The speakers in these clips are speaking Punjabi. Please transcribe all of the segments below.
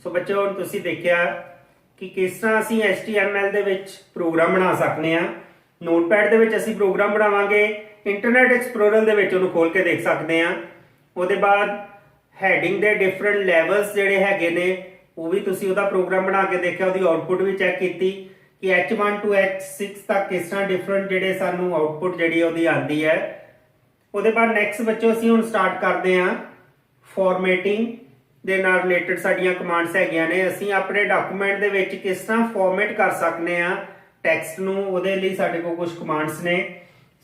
सो बच्चों हुण तुसीं देखिया कि किस तरह असीं HTML दे विच प्रोग्राम बना सकते हैं। नोटपैड दे विच असीं प्रोग्राम बनावांगे, इंटरनेट एक्सप्लोरर दे विच उहनूं खोल के देख सकते हैं। उहदे बाद हैडिंग दे डिफरेंट लैवल्स जिहड़े हैगे ने वो भी तुसीं उहदा प्रोग्राम बना के देखिया, उहदी आउटपुट भी चैक कीती कि H1 to H6 तक किस तरह डिफरेंट जिहड़े सानूं आउटपुट जिहड़ी उहदी आंदी है। उहदे बाद नैक्सट बच्चों असीं हुण स्टार्ट करते हैं फॉर्मेटिंग ਦੇ ਨਾਲ ਰਿਲੇਟਡ ਸਾਡੀਆਂ ਕਮਾਂਡਸ ਹੈਗੀਆਂ ਨੇ। ਅਸੀਂ ਆਪਣੇ ਡਾਕੂਮੈਂਟ ਦੇ ਵਿੱਚ ਕਿਸ ਤਰ੍ਹਾਂ ਫਾਰਮੈਟ ਕਰ ਸਕਦੇ ਆ ਟੈਕਸਟ ਨੂੰ, ਉਹਦੇ ਲਈ ਸਾਡੇ ਕੋਲ ਕੁਝ ਕਮਾਂਡਸ ਨੇ।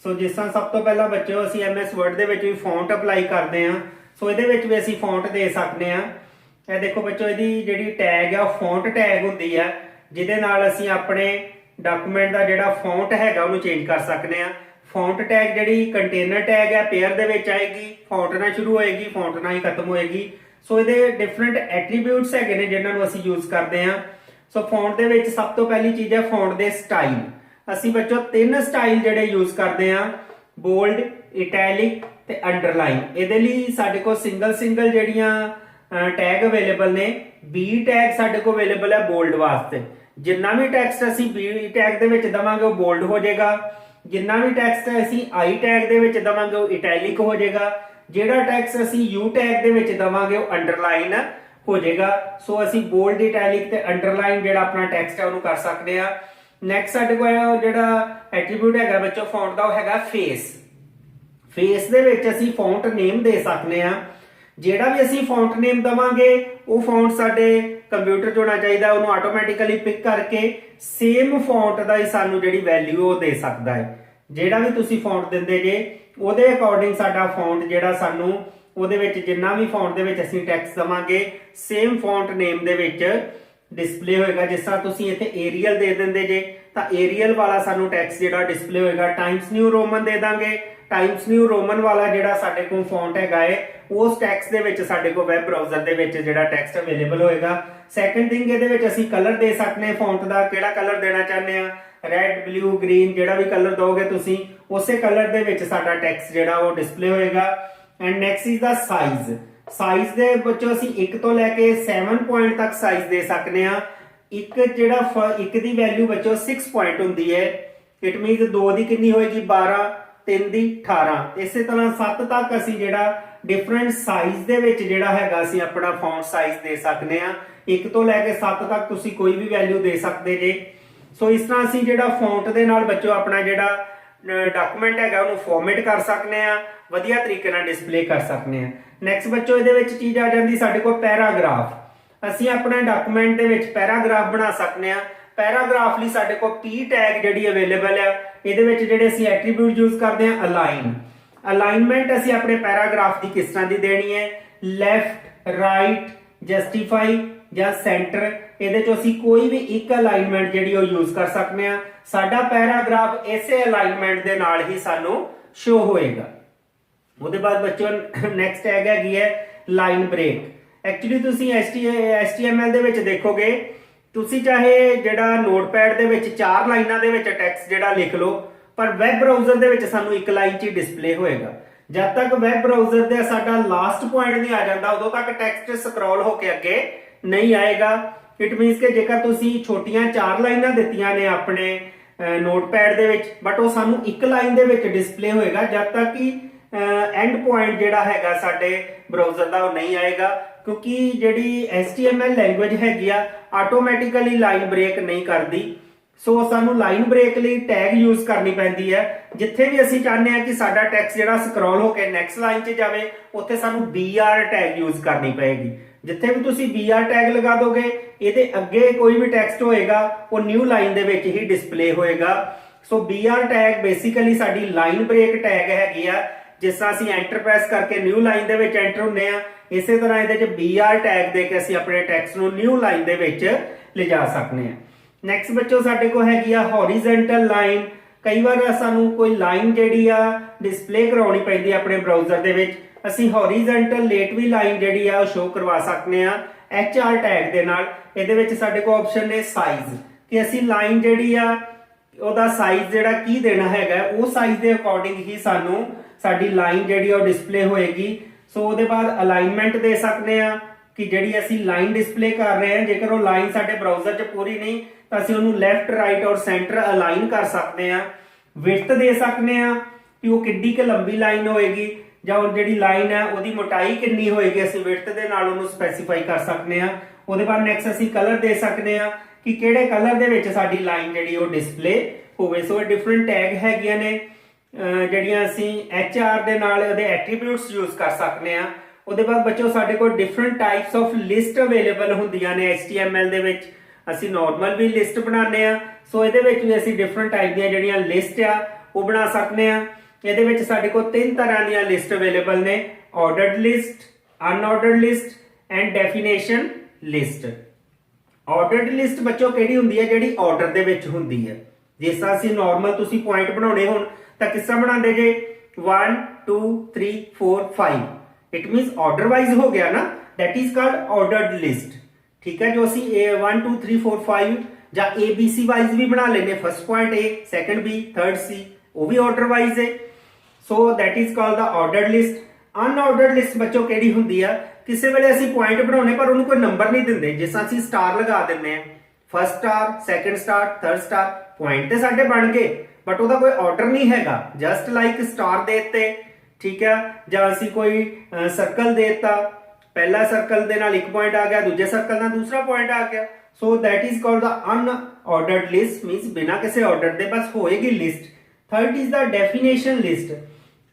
ਸੋ ਜਿਸ ਤਰ੍ਹਾਂ ਸਭ ਤੋਂ ਪਹਿਲਾਂ ਬੱਚਿਓ ਅਸੀਂ MS ਵਰਡ ਦੇ ਵਿੱਚ ਵੀ ਫੌਂਟ ਅਪਲਾਈ ਕਰਦੇ ਆ। ਸੋ ਇਹਦੇ ਵਿੱਚ ਵੀ ਅਸੀਂ ਫੌਂਟ ਦੇ ਸਕਦੇ ਆ। ਇਹ ਦੇਖੋ ਬੱਚਿਓ, ਇਹਦੀ ਜਿਹੜੀ ਟੈਗ ਆ ਫੌਂਟ ਟੈਗ ਹੁੰਦੀ ਆ, ਜਿਹਦੇ ਨਾਲ ਅਸੀਂ ਆਪਣੇ ਡਾਕੂਮੈਂਟ ਦਾ ਜਿਹੜਾ ਫੌਂਟ ਹੈਗਾ ਉਹਨੂੰ ਚੇਂਜ ਕਰ ਸਕਦੇ ਆ। ਫੌਂਟ ਟੈਗ ਜਿਹੜੀ ਕੰਟੇਨਰ ਟੈਗ ਹੈ ਪੇਅਰ ਦੇ ਵਿੱਚ ਆਏਗੀ, ਫੌਂਟ ਨਾਲ ਸ਼ੁਰੂ ਹੋਏਗੀ, ਫੌਂਟ ਨਾਲ ਹੀ ਖਤਮ ਹੋਏਗੀ। ਸੋ ਇਹਦੇ ਡਿਫਰੈਂਟ ਐਟਰੀਬਿਊਟਸ ਹੈਗੇ ਨੇ ਜਿਨ੍ਹਾਂ ਨੂੰ ਅਸੀਂ ਯੂਜ਼ ਕਰਦੇ ਹਾਂ। ਸੋ ਫੌਂਟ ਦੇ ਵਿੱਚ ਸਭ ਤੋਂ ਪਹਿਲੀ ਚੀਜ਼ ਹੈ ਫੌਂਟ ਦੇ ਸਟਾਈਲ। ਅਸੀਂ ਬੱਚੋ ਤਿੰਨ ਸਟਾਈਲ ਜਿਹੜੇ ਯੂਜ਼ ਕਰਦੇ ਹਾਂ, ਬੋਲਡ, ਇਟੈਲਿਕ ਤੇ ਅੰਡਰਲਾਈਨ। ਇਹਦੇ ਲਈ ਸਾਡੇ ਕੋਲ ਸਿੰਗਲ ਜਿਹੜੀਆਂ ਟੈਗ ਅਵੇਲੇਬਲ ਨੇ। ਬੀ ਟੈਗ ਸਾਡੇ ਕੋਲ ਅਵੇਲੇਬਲ ਹੈ ਬੋਲਡ ਵਾਸਤੇ। ਜਿੰਨਾ ਵੀ ਟੈਕਸਟ ਅਸੀਂ ਬੀ ਟੈਗ ਦੇ ਵਿੱਚ ਦਵਾਂਗੇ ਉਹ ਬੋਲਡ ਹੋ ਜਾਏਗਾ। ਜਿੰਨਾ ਵੀ ਟੈਕਸਟ ਅਸੀਂ ਆਈ ਟੈਗ ਦੇ ਵਿੱਚ ਦਵਾਂਗੇ ਉਹ ਇਟੈਲਿਕ ਹੋ ਜਾਏਗਾ। ਜਿਹੜਾ ਟੈਕਸਟ ਅਸੀਂ ਯੂ ਟੈਗ ਦੇ ਵਿੱਚ ਦਵਾਂਗੇ ਉਹ ਅੰਡਰਲਾਈਨ ਹੋ ਜਾਏਗਾ। ਸੋ ਅਸੀਂ ਬੋਲਡ, ਇਟੈਲਿਕ ਤੇ ਅੰਡਰਲਾਈਨ ਜਿਹੜਾ ਆਪਣਾ ਟੈਕਸਟ ਹੈ ਉਹਨੂੰ ਕਰ ਸਕਦੇ ਆ। ਨੈਕਸਟ ਸਾਡੇ ਕੋਲ ਜਿਹੜਾ ਐਟਰੀਬਿਊਟ ਹੈਗਾ ਬੱਚੋ ਫੌਂਟ ਦਾ ਉਹ ਹੈਗਾ ਫੇਸ। ਫੇਸ ਦੇ ਵਿੱਚ ਅਸੀਂ ਫੌਂਟ ਨੇਮ ਦੇ ਸਕਦੇ ਆ। ਜਿਹੜਾ ਵੀ ਅਸੀਂ ਫੌਂਟ ਨੇਮ ਦਵਾਂਗੇ ਉਹ ਫੌਂਟ ਸਾਡੇ ਕੰਪਿਊਟਰ 'ਚ ਹੋਣਾ ਚਾਹੀਦਾ, ਉਹਨੂੰ ਆਟੋਮੈਟਿਕਲੀ ਪਿਕ ਕਰਕੇ ਸੇਮ ਫੌਂਟ ਦਾ ਹੀ ਸਾਨੂੰ ਜਿਹੜੀ ਵੈਲਿਊ ਉਹ ਦੇ ਸਕਦਾ ਹੈ। ਜਿਹੜਾ ਵੀ ਤੁਸੀਂ ਫੌਂਟ ਦਿੰਦੇ ਜੇ ਉਹਦੇ ਅਕੋਰਡਿੰਗ ਸਾਡਾ ਫੌਂਟ ਜਿਹੜਾ ਸਾਨੂੰ ਉਹਦੇ ਵਿੱਚ ਜਿੰਨਾ ਵੀ ਫੌਂਟ ਦੇ ਵਿੱਚ ਅਸੀਂ ਟੈਕਸਟ ਦਵਾਂਗੇ ਸੇਮ ਫੌਂਟ ਨੇਮ ਦੇ ਵਿੱਚ ਡਿਸਪਲੇ ਹੋਏਗਾ। ਜਿਸ ਤਰ੍ਹਾਂ ਤੁਸੀਂ ਇੱਥੇ ਏਰੀਅਲ ਦੇ ਦਿੰਦੇ ਜੇ ਤਾਂ ਏਰੀਅਲ ਵਾਲਾ ਸਾਨੂੰ ਟੈਕਸਟ ਜਿਹੜਾ ਡਿਸਪਲੇ ਹੋਏਗਾ। ਟਾਈਮਸ ਨਿਊ ਰੋਮਨ ਦੇ ਦਾਂਗੇ, ਟਾਈਮਸ ਨਿਊ ਰੋਮਨ ਵਾਲਾ ਜਿਹੜਾ ਸਾਡੇ ਕੋਲ ਫੌਂਟ ਹੈਗਾ ਏ ਉਸ ਟੈਕਸਟ ਦੇ ਵਿੱਚ ਸਾਡੇ ਕੋਲ ਵੈਬ ਬ੍ਰਾਊਜ਼ਰ ਦੇ ਵਿੱਚ ਜਿਹੜਾ ਟੈਕਸਟ ਅਵੇਲੇਬਲ ਹੋਏਗਾ। ਸੈਕੰਡ ਥਿੰਗ, ਇਹਦੇ ਵਿੱਚ ਅਸੀਂ ਕਲਰ ਦੇ ਸਕਦੇ ਹਾਂ ਫੌਂਟ ਦਾ। ਕਿਹੜਾ ਕਲਰ ਦੇਣਾ ਚਾਹੁੰਦੇ ਆ, ਰੈਡ, ਬਲੂ, ਗ੍ਰੀਨ, ਜਿਹੜਾ ਵੀ ਕਲਰ ਦੋਗੇ ਤੁਸੀਂ ਉਸੇ ਕਲਰ ਦੇ ਵਿੱਚ ਸਾਡਾ ਟੈਕਸਟ ਜਿਹੜਾ ਉਹ ਡਿਸਪਲੇ ਹੋਏਗਾ। And next is the size. Size ਦੇ ਵਿੱਚੋਂ ਅਸੀਂ 1 ਤੋਂ ਲੈ ਕੇ 7 ਪੁਆਇੰਟ ਤੱਕ ਸਾਈਜ਼ ਦੇ ਸਕਦੇ ਆ। ਇੱਕ ਦੀ ਵੈਲਿਊ ਬੱਚੋ 6 ਪੁਆਇੰਟ ਹੁੰਦੀ ਹੈ। ਇਟ ਮੀਨਸ 2 ਦੀ ਕਿੰਨੀ ਹੋਏਗੀ 12, 3 ਦੀ 18। ਇਸੇ ਤਰ੍ਹਾਂ 7 ਤੱਕ ਅਸੀਂ ਜਿਹੜਾ ਡਿਫਰੈਂਟ ਸਾਈਜ਼ ਦੇ ਵਿੱਚ ਜਿਹੜਾ ਹੈਗਾ ਅਸੀਂ ਆਪਣਾ ਫੌਂਟ ਸਾਈਜ਼ ਦੇ ਸਕਦੇ ਆ। 1 ਤੋਂ ਲੈ ਕੇ 7 ਤੱਕ ਤੁਸੀਂ ਕੋਈ ਵੀ ਵੈਲਿਊ ਦੇ ਸਕਦੇ ਜੇ। ਸੋ ਇਸ ਤਰ੍ਹਾਂ ਅਸੀਂ ਜਿਹੜਾ ਫੌਂਟ ਦੇ ਨਾਲ ਬੱਚੋ ਆਪਣਾ ਜਿਹੜਾ ਡਾਕੂਮੈਂਟ ਹੈਗਾ ਉਹਨੂੰ ਫਾਰਮੈਟ ਕਰ ਸਕਦੇ ਆ, ਵਧੀਆ ਤਰੀਕੇ ਨਾਲ ਡਿਸਪਲੇ ਕਰ ਸਕਦੇ ਆ। ਨੈਕਸਟ ਬੱਚੋ ਇਹਦੇ ਵਿੱਚ ਚੀਜ਼ ਆ ਜਾਂਦੀ ਸਾਡੇ ਕੋਲ ਪੈਰਾਗ੍ਰਾਫ। ਅਸੀਂ ਆਪਣੇ ਡਾਕੂਮੈਂਟ ਦੇ ਵਿੱਚ ਪੈਰਾਗ੍ਰਾਫ ਬਣਾ ਸਕਦੇ ਆ। ਪੈਰਾਗ੍ਰਾਫ ਲਈ ਸਾਡੇ ਕੋਲ P ਟੈਗ ਜਿਹੜੀ ਅਵੇਲੇਬਲ ਆ। ਇਹਦੇ ਵਿੱਚ ਜਿਹੜੇ ਅਸੀਂ ਐਟਰੀਬਿਊਟ ਯੂਜ਼ ਕਰਦੇ ਆ ਅਲਾਈਨ। ਅਲਾਈਨਮੈਂਟ ਅਸੀਂ ਆਪਣੇ ਪੈਰਾਗ੍ਰਾਫ ਦੀ ਕਿਸ ਤਰ੍ਹਾਂ ਦੀ ਦੇਣੀ ਹੈ, ਲੈਫਟ, ਰਾਈਟ, ਜਸਟੀਫਾਈ ਜਾਂ ਸੈਂਟਰ। ਇਹਦੇ ਚੋਂ ਅਸੀਂ ਕੋਈ ਵੀ ਇੱਕ ਅਲਾਈਨਮੈਂਟ ਜਿਹੜੀ ਉਹ ਯੂਜ਼ ਕਰ ਸਕਦੇ ਆ। ਸਾਡਾ ਪੈਰਾਗ੍ਰਾਫ ਇਸੇ ਅਲਾਈਨਮੈਂਟ ਦੇ ਨਾਲ ਹੀ ਸਾਨੂੰ ਸ਼ੋ ਹੋਏਗਾ। ਉਹਦੇ ਬਾਅਦ ਬੱਚੋ ਨੈਕਸਟ ਟੈਗ ਹੈਗੀ ਹੈ ਲਾਈਨ ਬ੍ਰੇਕ। ਐਕਚੁਅਲੀ ਤੁਸੀਂ HTML ਦੇ ਵਿੱਚ ਦੇਖੋਗੇ, ਤੁਸੀਂ ਚਾਹੇ ਜਿਹੜਾ ਨੋਟਪੈਡ ਦੇ ਵਿੱਚ 4 ਲਾਈਨਾਂ ਦੇ ਵਿੱਚ ਟੈਕਸਟ ਜਿਹੜਾ ਲਿਖ ਲਓ, ਪਰ ਵੈਬ ਬ੍ਰਾਊਜ਼ਰ ਦੇ ਵਿੱਚ ਸਾਨੂੰ ਇੱਕ ਲਾਈਨ 'ਚ ਹੀ ਡਿਸਪਲੇ ਹੋਏਗਾ। ਜਦ ਤੱਕ ਵੈਬ ਬ੍ਰਾਊਜ਼ਰ ਦੇ ਸਾਡਾ ਲਾਸਟ ਪੁਆਇੰਟ ਨਹੀਂ ਆ ਜਾਂਦਾ ਉਦੋਂ ਤੱਕ ਟੈਕਸਟ ਸਕਰੋਲ ਹੋ ਕੇ ਅੱਗੇ ਨਹੀਂ ਆਏਗਾ। ਇਟ ਮੀਨਸ ਕਿ ਜੇਕਰ ਤੁਸੀਂ ਛੋਟੀਆਂ 4 ਲਾਈਨਾਂ ਦਿੱਤੀਆਂ ਨੇ ਆਪਣੇ ਨੋਟਪੈਡ ਦੇ ਵਿੱਚ, ਬਟ ਉਹ ਸਾਨੂੰ ਇੱਕ ਲਾਈਨ ਦੇ ਵਿੱਚ ਡਿਸਪਲੇ ਹੋਏਗਾ ਜਦ ਤੱਕ ਕਿ ਐਂਡ ਪੁਆਇੰਟ ਜਿਹੜਾ ਹੈਗਾ ਸਾਡੇ ਬ੍ਰਾਊਜ਼ਰ ਦਾ ਉਹ ਨਹੀਂ ਆਏਗਾ। ਕਿਉਂਕਿ ਜਿਹੜੀ HTML ਲੈਂਗੁਏਜ ਹੈਗੀ ਆ ਆਟੋਮੈਟਿਕਲੀ ਲਾਈਨ ਬ੍ਰੇਕ ਨਹੀਂ ਕਰਦੀ। ਸੋ ਸਾਨੂੰ ਲਾਈਨ ਬ੍ਰੇਕ ਲਈ ਟੈਗ ਯੂਜ਼ ਕਰਨੀ ਪੈਂਦੀ ਹੈ। ਜਿੱਥੇ ਵੀ ਅਸੀਂ ਚਾਹੁੰਦੇ ਆ ਕਿ ਸਾਡਾ ਟੈਕਸਟ ਜਿਹੜਾ ਸਕਰੋਲ ਹੋ ਕੇ ਨੈਕਸਟ ਲਾਈਨ 'ਚ ਜਾਵੇ ਉੱਥੇ ਸਾਨੂੰ BR ਟੈਗ ਯੂਜ਼ ਕਰਨੀ ਪਏਗੀ। ਜਿੱਥੇ ਵੀ ਤੁਸੀਂ BR ਟੈਗ ਲਗਾ ਦੋਗੇ ਇਹਦੇ ਅੱਗੇ ਕੋਈ ਵੀ ਟੈਕਸਟ ਹੋਏਗਾ ਉਹ ਨਿਊ ਲਾਈਨ ਦੇ ਵਿੱਚ ਹੀ ਡਿਸਪਲੇ ਹੋਏਗਾ। ਸੋ BR ਟੈਗ ਬੇਸਿਕਲੀ ਸਾਡੀ ਲਾਈਨ ਬ੍ਰੇਕ ਟੈਗ ਹੈਗੀ ਆ। ਜਿਸ ਤਰ੍ਹਾਂ ਅਸੀਂ ਐਂਟਰ ਪ੍ਰੈਸ ਕਰਕੇ ਨਿਊ ਲਾਈਨ ਦੇ ਵਿੱਚ ਐਂਟਰ ਹੁੰਦੇ ਆ, ਇਸੇ ਤਰ੍ਹਾਂ ਇਹਦੇ 'ਚ BR ਟੈਗ ਦੇ ਕੇ ਅਸੀਂ ਆਪਣੇ ਟੈਕਸਟ ਨੂੰ ਨਿਊ ਲਾਈਨ ਦੇ ਵਿੱਚ ਲਿਜਾ ਸਕਦੇ ਆ। ਨੈਕਸਟ ਬੱਚੋ ਸਾਡੇ ਕੋਲ ਹੈਗੀ ਆ ਹੌਰੀਜ਼ੌਂਟਲ ਲਾਈਨ। ਕਈ ਵਾਰ ਸਾਨੂੰ ਕੋਈ ਲਾਈਨ ਜਿਹੜੀ ਆ ਡਿਸਪਲੇ ਕਰਾਉਣੀ ਪੈਂਦੀ ਆ ਆਪਣੇ ਬ੍ਰਾਊਜ਼ਰ ਦੇ ਵਿੱਚ। ਅਸੀਂ ਹੌਰੀਜ਼ੌਂਟਲ ਲੇਟਵੀ ਲਾਈਨ ਜਿਹੜੀ ਆ ਉਹ ਸ਼ੋ ਕਰਵਾ ਸਕਦੇ ਆ HR ਟੈਗ ਦੇ ਨਾਲ। ਇਹਦੇ ਵਿੱਚ ਸਾਡੇ ਕੋਲ ਆਪਸ਼ਨ ਨੇ ਸਾਈਜ਼, ਕਿ ਅਸੀਂ ਲਾਈਨ ਜਿਹੜੀ ਆ ਉਹਦਾ ਸਾਈਜ਼ ਜਿਹੜਾ ਕੀ ਦੇਣਾ ਹੈਗਾ ਉਹ ਸਾਈਜ਼ ਦੇ ਅਕੋਰਡਿੰਗ ਹੀ ਸਾਨੂੰ ਸਾਡੀ ਲਾਈਨ ਜਿਹੜੀ ਉਹ ਡਿਸਪਲੇ ਹੋਏਗੀ। ਸੋ ਉਹਦੇ ਬਾਅਦ ਅਲਾਈਨਮੈਂਟ ਦੇ ਸਕਦੇ ਆ ਕਿ ਜਿਹੜੀ ਅਸੀਂ ਲਾਈਨ ਡਿਸਪਲੇ ਕਰ ਰਹੇ ਹਾਂ, ਜੇਕਰ ਉਹ ਲਾਈਨ ਸਾਡੇ ਬ੍ਰਾਊਜ਼ਰ 'ਚ ਪੂਰੀ ਨਹੀਂ ਤਾਂ ਅਸੀਂ ਉਹਨੂੰ ਲੈਫਟ ਰਾਈਟ ਔਰ ਸੈਂਟਰ ਅਲਾਈਨ ਕਰ ਸਕਦੇ ਹਾਂ। ਵਿਡਥ ਦੇ ਸਕਦੇ ਹਾਂ ਕਿ ਉਹ ਕਿੰਨੀ ਕੁ ਲੰਬੀ ਲਾਈਨ ਹੋਏਗੀ ਜਾਂ ਉਹ ਜਿਹੜੀ ਲਾਈਨ ਹੈ ਉਹਦੀ ਮੋਟਾਈ ਕਿੰਨੀ ਹੋਏਗੀ, ਅਸੀਂ ਵਿਡਥ ਦੇ ਨਾਲ ਉਹਨੂੰ ਸਪੈਸੀਫਾਈ ਕਰ ਸਕਦੇ ਹਾਂ। ਉਹਦੇ ਬਾਅਦ ਨੈਕਸਟ ਅਸੀਂ ਕਲਰ ਦੇ ਸਕਦੇ ਹਾਂ ਕਿ ਕਿਹੜੇ ਕਲਰ ਦੇ ਵਿੱਚ ਸਾਡੀ ਲਾਈਨ ਜਿਹੜੀ ਉਹ ਡਿਸਪਲੇ ਹੋਵੇ। ਸੋ ਇਹ ਡਿਫਰੈਂਟ ਟੈਗ ਹੈਗੀਆਂ ਨੇ ਜਿਹੜੀਆਂ ਅਸੀਂ HR ਦੇ ਨਾਲ ਉਹਦੇ ਐਟਰੀਬਿਊਟਸ ਯੂਜ਼ ਕਰ ਸਕਦੇ ਹਾਂ। ਉਹਦੇ ਬਾਅਦ ਬੱਚੋ ਸਾਡੇ ਕੋਲ different types of list available ਹੁੰਦੀਆਂ ਨੇ HTML ਦੇ ਵਿੱਚ। ਅਸੀਂ ਨਾਰਮਲ ਵੀ ਲਿਸਟ ਬਣਾਉਂਦੇ ਆ, ਸੋ ਇਹਦੇ ਵਿੱਚ ਵੀ ਅਸੀਂ ਡਿਫਰੈਂਟ ਟਾਈਪ ਦੀਆਂ ਜਿਹੜੀਆਂ ਲਿਸਟ ਆ ਉਹ ਬਣਾ ਸਕਦੇ ਆ। ਇਹਦੇ ਵਿੱਚ ਸਾਡੇ ਕੋਲ 3 ਤਰ੍ਹਾਂ ਦੀਆਂ ਲਿਸਟ ਅਵੇਲੇਬਲ ਨੇ, ordered list, unordered list and definition list. Ordered list ਬੱਚੋ ਕਿਹੜੀ ਹੁੰਦੀ ਹੈ? ਜਿਹੜੀ ਆਰਡਰ ਦੇ ਵਿੱਚ ਹੁੰਦੀ ਹੈ। ਜਿਸ ਤਰ੍ਹਾਂ ਅਸੀਂ ਨਾਰਮਲ ਤੁਸੀਂ ਪੁਆਇੰਟ ਬਣਾਉਣੇ ਹੋਣ ਤਾਂ ਕਿਸ ਤਰ੍ਹਾਂ ਬਣਾਉਂਦੇ ਜੇ 1 2 3 4 5, ਇਟ ਮੀਨਸ ਆਰਡਰ ਵਾਈਜ਼ ਹੋ ਗਿਆ ਨਾ, that is called ordered list। ਠੀਕ ਹੈ, ਜੋ ਅਸੀਂ 1 2 3 4 5 ਜਾਂ ABC ਵਾਈਜ਼ ਵੀ ਬਣਾ ਲੈਨੇ, first point A, second B, third C, ਉਹ ਵੀ ਆਰਡਰ ਵਾਈਜ਼ ਹੈ। So that is called the ordered list। Unordered list ਬੱਚੋ ਕਿਹੜੀ ਹੁੰਦੀ ਆ? ਕਿਸੇ ਵੇਲੇ ਅਸੀਂ ਪੁਆਇੰਟ ਬਣਾਉਣੇ ਪਰ ਉਹਨੂੰ ਕੋਈ ਨੰਬਰ ਨਹੀਂ ਦਿੰਦੇ, ਜਿਸ ਤਰ੍ਹਾਂ ਅਸੀਂ ਸਟਾਰ ਲਗਾ ਦਿੰਦੇ ਆ, first star, second star, third star, point ਤੇ ਸਾਡੇ ਬਣ ਗਏ ਬਟ ਉਹਦਾ ਕੋਈ ਆਰਡਰ ਨਹੀਂ ਹੈਗਾ। ਜਸਟ ਲਾਈਕ ਸਟਾਰ ਦੇ ਦਿੱਤੇ, ਠੀਕ ਹੈ, ਜਾਂ ਅਸੀਂ ਕੋਈ ਸਰਕਲ ਦੇ ਦਿੱਤਾ, ਪਹਿਲਾ ਸਰਕਲ ਦੇ ਨਾਲ ਇੱਕ ਪੁਆਇੰਟ ਆ ਗਿਆ, ਦੂਜੇ ਸਰਕਲ ਨਾਲ ਦੂਸਰਾ ਪੁਆਇੰਟ ਆ ਗਿਆ। ਸੋ that is called the unordered list, means ਬਿਨਾ ਕਿਸੇ ਆਰਡਰ ਦੇ ਬਸ ਹੋਏਗੀ list. Third is the definition list.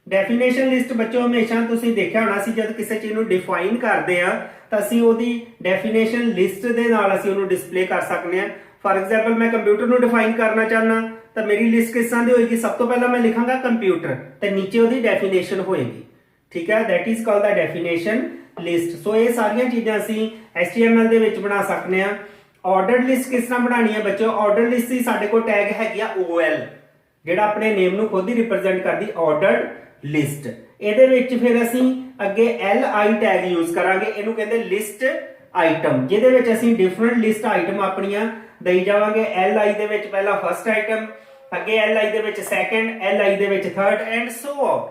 Definition list ਬੱਚੋ ਹਮੇਸ਼ਾ ਤੁਸੀਂ ਦੇਖਿਆ ਹੋਣਾ ਸੀ ਜਦ ਕਿਸੇ ਚੀਜ਼ ਨੂੰ ਡਿਫਾਈਨ ਕਰਦੇ ਆ ਤਾਂ ਅਸੀਂ ਉਹਦੀ ਡੈਫੀਨੇਸ਼ਨ ਲਿਸਟ ਦੇ ਨਾਲ ਅਸੀਂ ਉਹਨੂੰ ਡਿਸਪਲੇ ਕਰ ਸਕਦੇ ਆ। ਫॉर एग्जांपल ਮੈਂ ਕੰਪਿਊਟਰ ਨੂੰ ਡਿਫਾਈਨ ਕਰਨਾ ਚਾਹਨਾ ਤਾਂ ਮੇਰੀ ਲਿਸਟ ਕਿਸ ਤਰ੍ਹਾਂ ਦੀ ਹੋਏਗੀ? ਸਭ ਤੋਂ ਪਹਿਲਾਂ ਮੈਂ ਲਿਖਾਂਗਾ ਕੰਪਿਊਟਰ ਤੇ ਨੀਚੇ ਉਹਦੀ ਡੈਫੀਨੇਸ਼ਨ ਹੋਏਗੀ। ਠੀਕ ਹੈ, that is called the definition list। ਸੋ ਇਹ ਸਾਰੀਆਂ ਚੀਜ਼ਾਂ ਅਸੀਂ HTML ਦੇ ਵਿੱਚ ਬਣਾ ਸਕਦੇ ਆ। ਆਰਡਰਡ ਲਿਸਟ ਕਿਸ ਤਰ੍ਹਾਂ ਬਣਾਣੀ ਹੈ ਬੱਚੋ? ਆਰਡਰਡ ਲਿਸਟ ਦੀ ਸਾਡੇ ਕੋਲ ਟੈਗ ਹੈਗੀ ਆ OL, ਜਿਹੜਾ ਆਪਣੇ ਨੇਮ ਨੂੰ ਖੁਦ ਹੀ ਰਿਪਰੈਜ਼ੈਂਟ ਕਰਦੀ, ਆਰਡਰਡ ਲਿਸਟ। ਇਹਦੇ ਵਿੱਚ ਫਿਰ ਅਸੀਂ ਅੱਗੇ LI ਟੈਗ ਯੂਜ਼ ਕਰਾਂਗੇ, ਇਹਨੂੰ ਕਹਿੰਦੇ ਲਿਸਟ ਆਈਟਮ, ਜਿਹਦੇ ਵਿੱਚ ਅਸੀਂ ਡਿਫਰੈਂਟ ਲਿਸਟ ਆਈਟਮ ਆਪਣੀਆਂ ਦੇਈ ਜਾਵਾਂਗੇ। LI ਦੇ ਵਿੱਚ ਪਹਿਲਾ ਫਸਟ ਆਈਟਮ, ਅੱਗੇ LI ਦੇ ਵਿੱਚ ਸੈਕੰਡ, LI ਦੇ ਵਿੱਚ ਥਰਡ ਐਂਡ ਸੋ ਆਨ।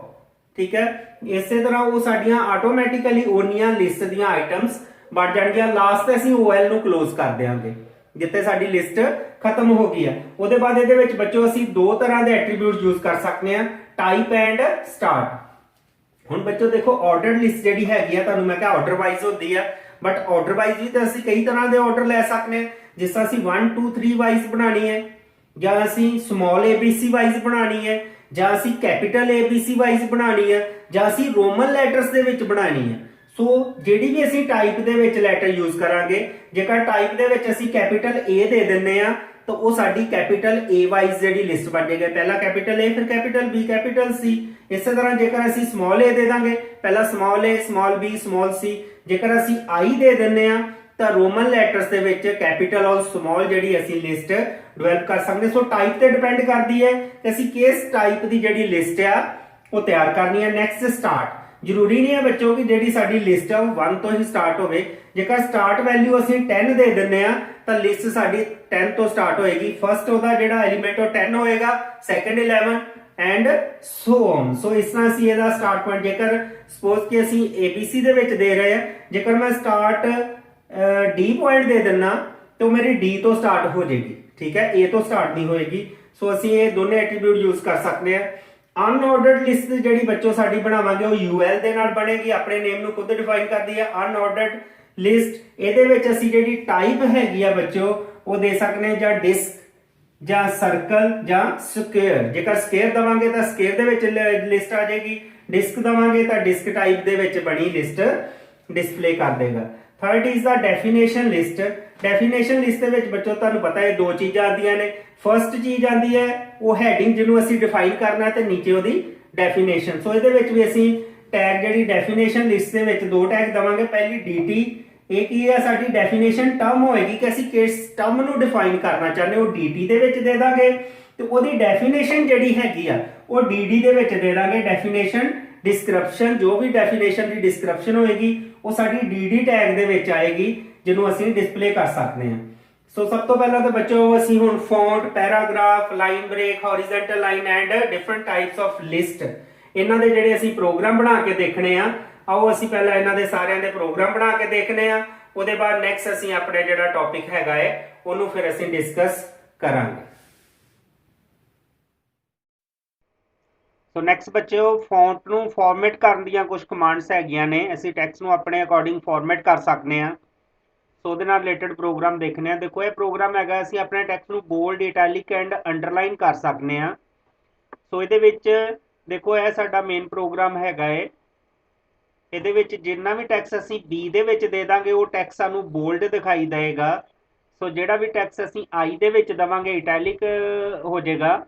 ਠੀਕ ਹੈ, ਇਸੇ ਤਰ੍ਹਾਂ ਉਹ ਸਾਡੀਆਂ ਆਟੋਮੈਟਿਕਲੀ ਉਹਨੀਆਂ ਲਿਸਟ ਦੀਆਂ ਆਈਟਮਸ ਬਣ ਜਾਣਗੀਆਂ। ਲਾਸਟ ਤੇ ਅਸੀਂ OL ਨੂੰ ਕਲੋਜ਼ ਕਰ ਦਿਆਂਗੇ ਜਿੱਥੇ ਸਾਡੀ ਲਿਸਟ ਖਤਮ ਹੋ ਗਈ ਹੈ। ਉਹਦੇ ਬਾਅਦ ਇਹਦੇ ਵਿੱਚ ਬੱਚੋ ਅਸੀਂ ਦੋ ਤਰ੍ਹਾਂ ਦੇ ਐਟਰੀਬਿਊਟ ਯੂਜ਼ ਕਰ ਸਕਦੇ ਹਾਂ, ਟਾਈਪ ਐਂਡ ਸਟਾਰਟ। ਹੁਣ ਬੱਚੋ ਦੇਖੋ ਆਰਡਰਡ ਲਿਸਟ ਜਿਹੜੀ ਹੈਗੀ ਆ, ਤੁਹਾਨੂੰ ਮੈਂ ਕਿਹਾ ਆਰਡਰ ਵਾਈਜ਼ ਹੁੰਦੀ ਆ, ਬਟ ਆਰਡਰ ਵਾਈਜ਼ ਵੀ ਤਾਂ ਅਸੀਂ ਕਈ ਤਰ੍ਹਾਂ ਦੇ ਆਰਡਰ ਲੈ ਸਕਦੇ ਹਾਂ। ਜਿਸ ਤਰ੍ਹਾਂ ਅਸੀਂ 1 2 3 ਵਾਈਜ਼ ਬਣਾਣੀ ਹੈ, ਜਾਂ ਅਸੀਂ ਸਮਾਲ ABC ਵਾਈਜ਼ ਬਣਾਣੀ ਹੈ, ਜਾਂ ਅਸੀਂ ਕੈਪੀਟਲ ABC ਵਾਈਜ਼ ਬਣਾਣੀ ਹੈ, ਜਾਂ ਅਸੀਂ ਰੋਮਨ ਲੈਟਰਸ ਦੇ ਵਿੱਚ ਬਣਾਣੀ ਹੈ। ਸੋ ਜਿਹੜੀ ਵੀ ਅਸੀਂ ਟਾਈਪ ਦੇ ਵਿੱਚ ਲੈਟਰ ਯੂਜ਼ ਕਰਾਂਗੇ, ਜੇਕਰ ਟਾਈਪ ਦੇ ਵਿੱਚ ਅਸੀਂ ਕੈਪੀਟਲ A ਦੇ ਦਿੰਨੇ ਆ ਤਾਂ ਉਹ ਸਾਡੀ ਕੈਪੀਟਲ A ਵਾਈਜ਼ ਜਿਹੜੀ ਲਿਸਟ ਬਣ ਜਾਏਗੀ। ਪਹਿਲਾ ਕੈਪੀਟਲ A, ਫਿਰ ਕੈਪੀਟਲ B, ਕੈਪੀਟਲ C। ਇਸੇ ਤਰ੍ਹਾਂ ਜੇਕਰ ਅਸੀਂ ਸਮਾਲ A ਦੇ ਦਾਂਗੇ, ਪਹਿਲਾ small A, small B, small C। ਜੇਕਰ ਅਸੀਂ I ਦੇ ਦਿੰਨੇ ਆ ਤਾਂ ਰੋਮਨ ਲੈਟਰਸ ਦੇ ਵਿੱਚ ਕੈਪੀਟਲ ਔਰ ਸਮਾਲ ਜਿਹੜੀ ਅਸੀਂ ਲਿਸਟ ਡਿਵੈਲਪ ਕਰ ਸਕਦੇ। ਸੋ ਟਾਈਪ ਤੇ ਡਿਪੈਂਡ ਕਰਦੀ ਹੈ ਕਿ ਅਸੀਂ ਕਿਸ ਟਾਈਪ ਦੀ ਜਿਹੜੀ ਲਿਸਟ ਆ ਉਹ ਤਿਆਰ ਕਰਨੀ ਹੈ। Next start. ਜ਼ਰੂਰੀ ਨਹੀਂ ਹੈ ਬੱਚੋ ਕਿ ਜਿਹੜੀ ਸਾਡੀ ਲਿਸਟ ਆ ਉਹ 1 ਤੋਂ ਹੀ ਸਟਾਰਟ ਹੋਵੇ। ਜੇਕਰ ਸਟਾਰਟ ਵੈਲਿਊ ਅਸੀਂ 10 ਦੇ ਦਿੰਨੇ ਆ ਤਾਂ ਲਿਸਟ ਸਾਡੀ 10 ਤੋਂ ਸਟਾਰਟ ਹੋਏਗੀ। ਫਸਟ ਉਹਦਾ ਜਿਹੜਾ ਐਲੀਮੈਂਟ ਉਹ 10 ਹੋਏਗਾ, ਸੈਕੰਡ 11 ਐਂਡ ਸੋ ਔਨ। ਸੋ ਇਸ ਤਰ੍ਹਾਂ ਅਸੀਂ ਇਹਦਾ ਸਟਾਰਟ ਪੁਆਇੰਟ, ਜੇਕਰ ਸਪੋਜ਼ ਕਿ ਅਸੀਂ ABC ਦੇ ਵਿੱਚ ਦੇ ਰਹੇ ਆ, ਜੇਕਰ ਮੈਂ ਸਟਾਰਟ D ਪੁਆਇੰਟ ਦੇ ਦਿੰਨਾ ਤਾਂ ਮੇਰੀ D ਤੋਂ ਸਟਾਰਟ ਹੋ ਜਾਏਗੀ। ਠੀਕ ਹੈ, A ਤੋਂ ਸਟਾਰਟ ਨਹੀਂ ਹੋਏਗੀ। ਸੋ ਅਸੀਂ ਇਹ ਦੋਨੇ ਐਟਰੀਬਿਊਟ ਯੂਜ਼ ਕਰ ਸਕਦੇ ਆ। ਅਨਆਰਡਰਡ ਲਿਸਟ ਜਿਹੜੀ ਬੱਚੋ ਸਾਡੀ ਬਣਾਵਾਂਗੇ ਉਹ UL ਦੇ ਨਾਲ ਬਣੇਗੀ, ਆਪਣੇ ਨੇਮ ਨੂੰ ਖੁਦ ਡਿਫਾਈਨ ਕਰਦੀ ਹੈ ਅਨਆਰਡਰਡ ਲਿਸਟ। ਇਹਦੇ ਵਿੱਚ ਅਸੀਂ ਜਿਹੜੀ ਟਾਈਪ ਹੈਗੀ ਆ ਬੱਚੋ ਉਹ ਦੇ ਸਕਦੇ ਹਾਂ ਜਾਂ ਡਿਸਕ, ਜਾਂ ਸਰਕਲ, ਜਾਂ ਸਕੁਅਰ। ਜੇਕਰ ਸਕੁਅਰ ਦਵਾਂਗੇ ਤਾਂ ਸਕੁਅਰ ਦੇ ਵਿੱਚ ਲਿਸਟ ਆ ਜਾਏਗੀ, ਡਿਸਕ ਦਵਾਂਗੇ ਤਾਂ ਡਿਸਕ ਟਾਈਪ ਦੇ ਵਿੱਚ ਬਣੀ ਲਿਸਟ ਡਿਸਪਲੇ ਕਰ ਦੇਗਾ। Third is the definition list. Definition list ਦੇ ਵਿੱਚ ਬੱਚੋ ਤੁਹਾਨੂੰ ਪਤਾ ਹੈ ਦੋ ਚੀਜ਼ਾਂ ਆਉਂਦੀਆਂ ਨੇ। ਫਰਸਟ ਚੀਜ਼ ਆਉਂਦੀ ਹੈ ਉਹ ਹੈਡਿੰਗ ਜਿਹਨੂੰ ਅਸੀਂ ਡਿਫਾਈਨ ਕਰਨਾ ਤੇ ਨੀਚੇ ਉਹਦੀ ਡੈਫੀਨੇਸ਼ਨ। ਸੋ ਇਹਦੇ ਵਿੱਚ ਵੀ ਅਸੀਂ ਟੈਗ ਜਿਹੜੀ ਡੈਫੀਨੇਸ਼ਨ ਲਿਸਟ ਦੇ ਵਿੱਚ ਦੋ ਟੈਗ ਦਵਾਂਗੇ। ਪਹਿਲੀ DT, ਇਹ ਕੀ ਹੈ? ਸਾਡੀ ਡੈਫੀਨੇਸ਼ਨ ਟਰਮ ਹੋਏਗੀ ਕਿ ਅਸੀਂ ਕਿਸ ਟਰਮ ਨੂੰ ਡਿਫਾਈਨ ਕਰਨਾ ਚਾਹੁੰਦੇ ਉਹ DT ਦੇ ਵਿੱਚ ਦੇ ਦਾਂਗੇ, ਤੇ ਉਹਦੀ ਡੈਫੀਨੇਸ਼ਨ ਜਿਹੜੀ ਹੈਗੀ ਆ ਉਹ DD ਦੇ ਵਿੱਚ ਦੇ ਦਾਂਗੇ। ਡੈਫੀਨੇਸ਼ਨ ਡਿਸਕ੍ਰਿਪਸ਼ਨ, ਜੋ ਵੀ ਡੈਫੀਨੇਸ਼ਨ ਦੀ ਡਿਸਕ੍ਰਿਪਸ਼ਨ ਹੋਏਗੀ ਉਹ ਸਾਡੀ DD ਟੈਗ ਦੇ ਵਿੱਚ ਆਏਗੀ, ਜਿਹਨੂੰ ਅਸੀਂ ਡਿਸਪਲੇ ਕਰ ਸਕਦੇ ਹਾਂ। ਸੋ ਸਭ ਤੋਂ ਪਹਿਲਾਂ ਤਾਂ ਬੱਚੋ ਅਸੀਂ ਹੁਣ font, paragraph, line break, horizontal line and different types of list, ਇਹਨਾਂ ਦੇ ਜਿਹੜੇ ਅਸੀਂ ਪ੍ਰੋਗਰਾਮ ਬਣਾ ਕੇ ਦੇਖਣੇ ਆ आओ असी पहले इन्हां दे सारियां दे प्रोग्राम बना के देखने आ, ਉਹਦੇ बाद नैक्सट असी अपने जिहड़ा टॉपिक हैगा है ਉਹਨੂੰ फिर असी डिस्कस करांगे। सो नैक्सट बच्चों फॉन्ट ਨੂੰ फॉर्मेट ਕਰਨ ਦੀਆਂ ਕੁਝ ਕਮਾਂਡਸ ਹੈਗੀਆਂ ਨੇ, ਅਸੀਂ ਟੈਕਸਟ ਨੂੰ ਆਪਣੇ ਅਕੋਰਡਿੰਗ ਫਾਰਮੈਟ ਕਰ ਸਕਦੇ ਹਾਂ। ਸੋ ਉਹਦੇ ਨਾਲ ਰਿਲੇਟਡ ਪ੍ਰੋਗਰਾਮ ਦੇਖਨੇ ਆ। ਦੇਖੋ ਇਹ ਪ੍ਰੋਗਰਾਮ ਹੈਗਾ, ਅਸੀਂ ਆਪਣੇ ਟੈਕਸਟ ਨੂੰ ਬੋਲਡ, ਇਟੈਲਿਕ ਐਂਡ ਅੰਡਰਲਾਈਨ ਕਰ ਸਕਦੇ ਹਾਂ। ਸੋ ਇਹਦੇ ਵਿੱਚ ਦੇਖੋ ਇਹ ਸਾਡਾ ਮੇਨ ਪ੍ਰੋਗਰਾਮ ਹੈਗਾ ਹੈ। ਇਹਦੇ ਵਿੱਚ ਜਿੰਨਾ ਵੀ ਟੈਕਸਟ ਅਸੀਂ B ਦੇ ਵਿੱਚ ਦੇ ਦਾਂਗੇ ਉਹ ਟੈਕਸਟ ਸਾਨੂੰ ਬੋਲਡ ਦਿਖਾਈ ਦੇਗਾ। ਸੋ ਜਿਹੜਾ ਵੀ ਟੈਕਸਟ ਅਸੀਂ I ਦੇ ਵਿੱਚ ਦੇਵਾਂਗੇ ਇਟੈਲਿਕ ਹੋ ਜਾਏਗਾ।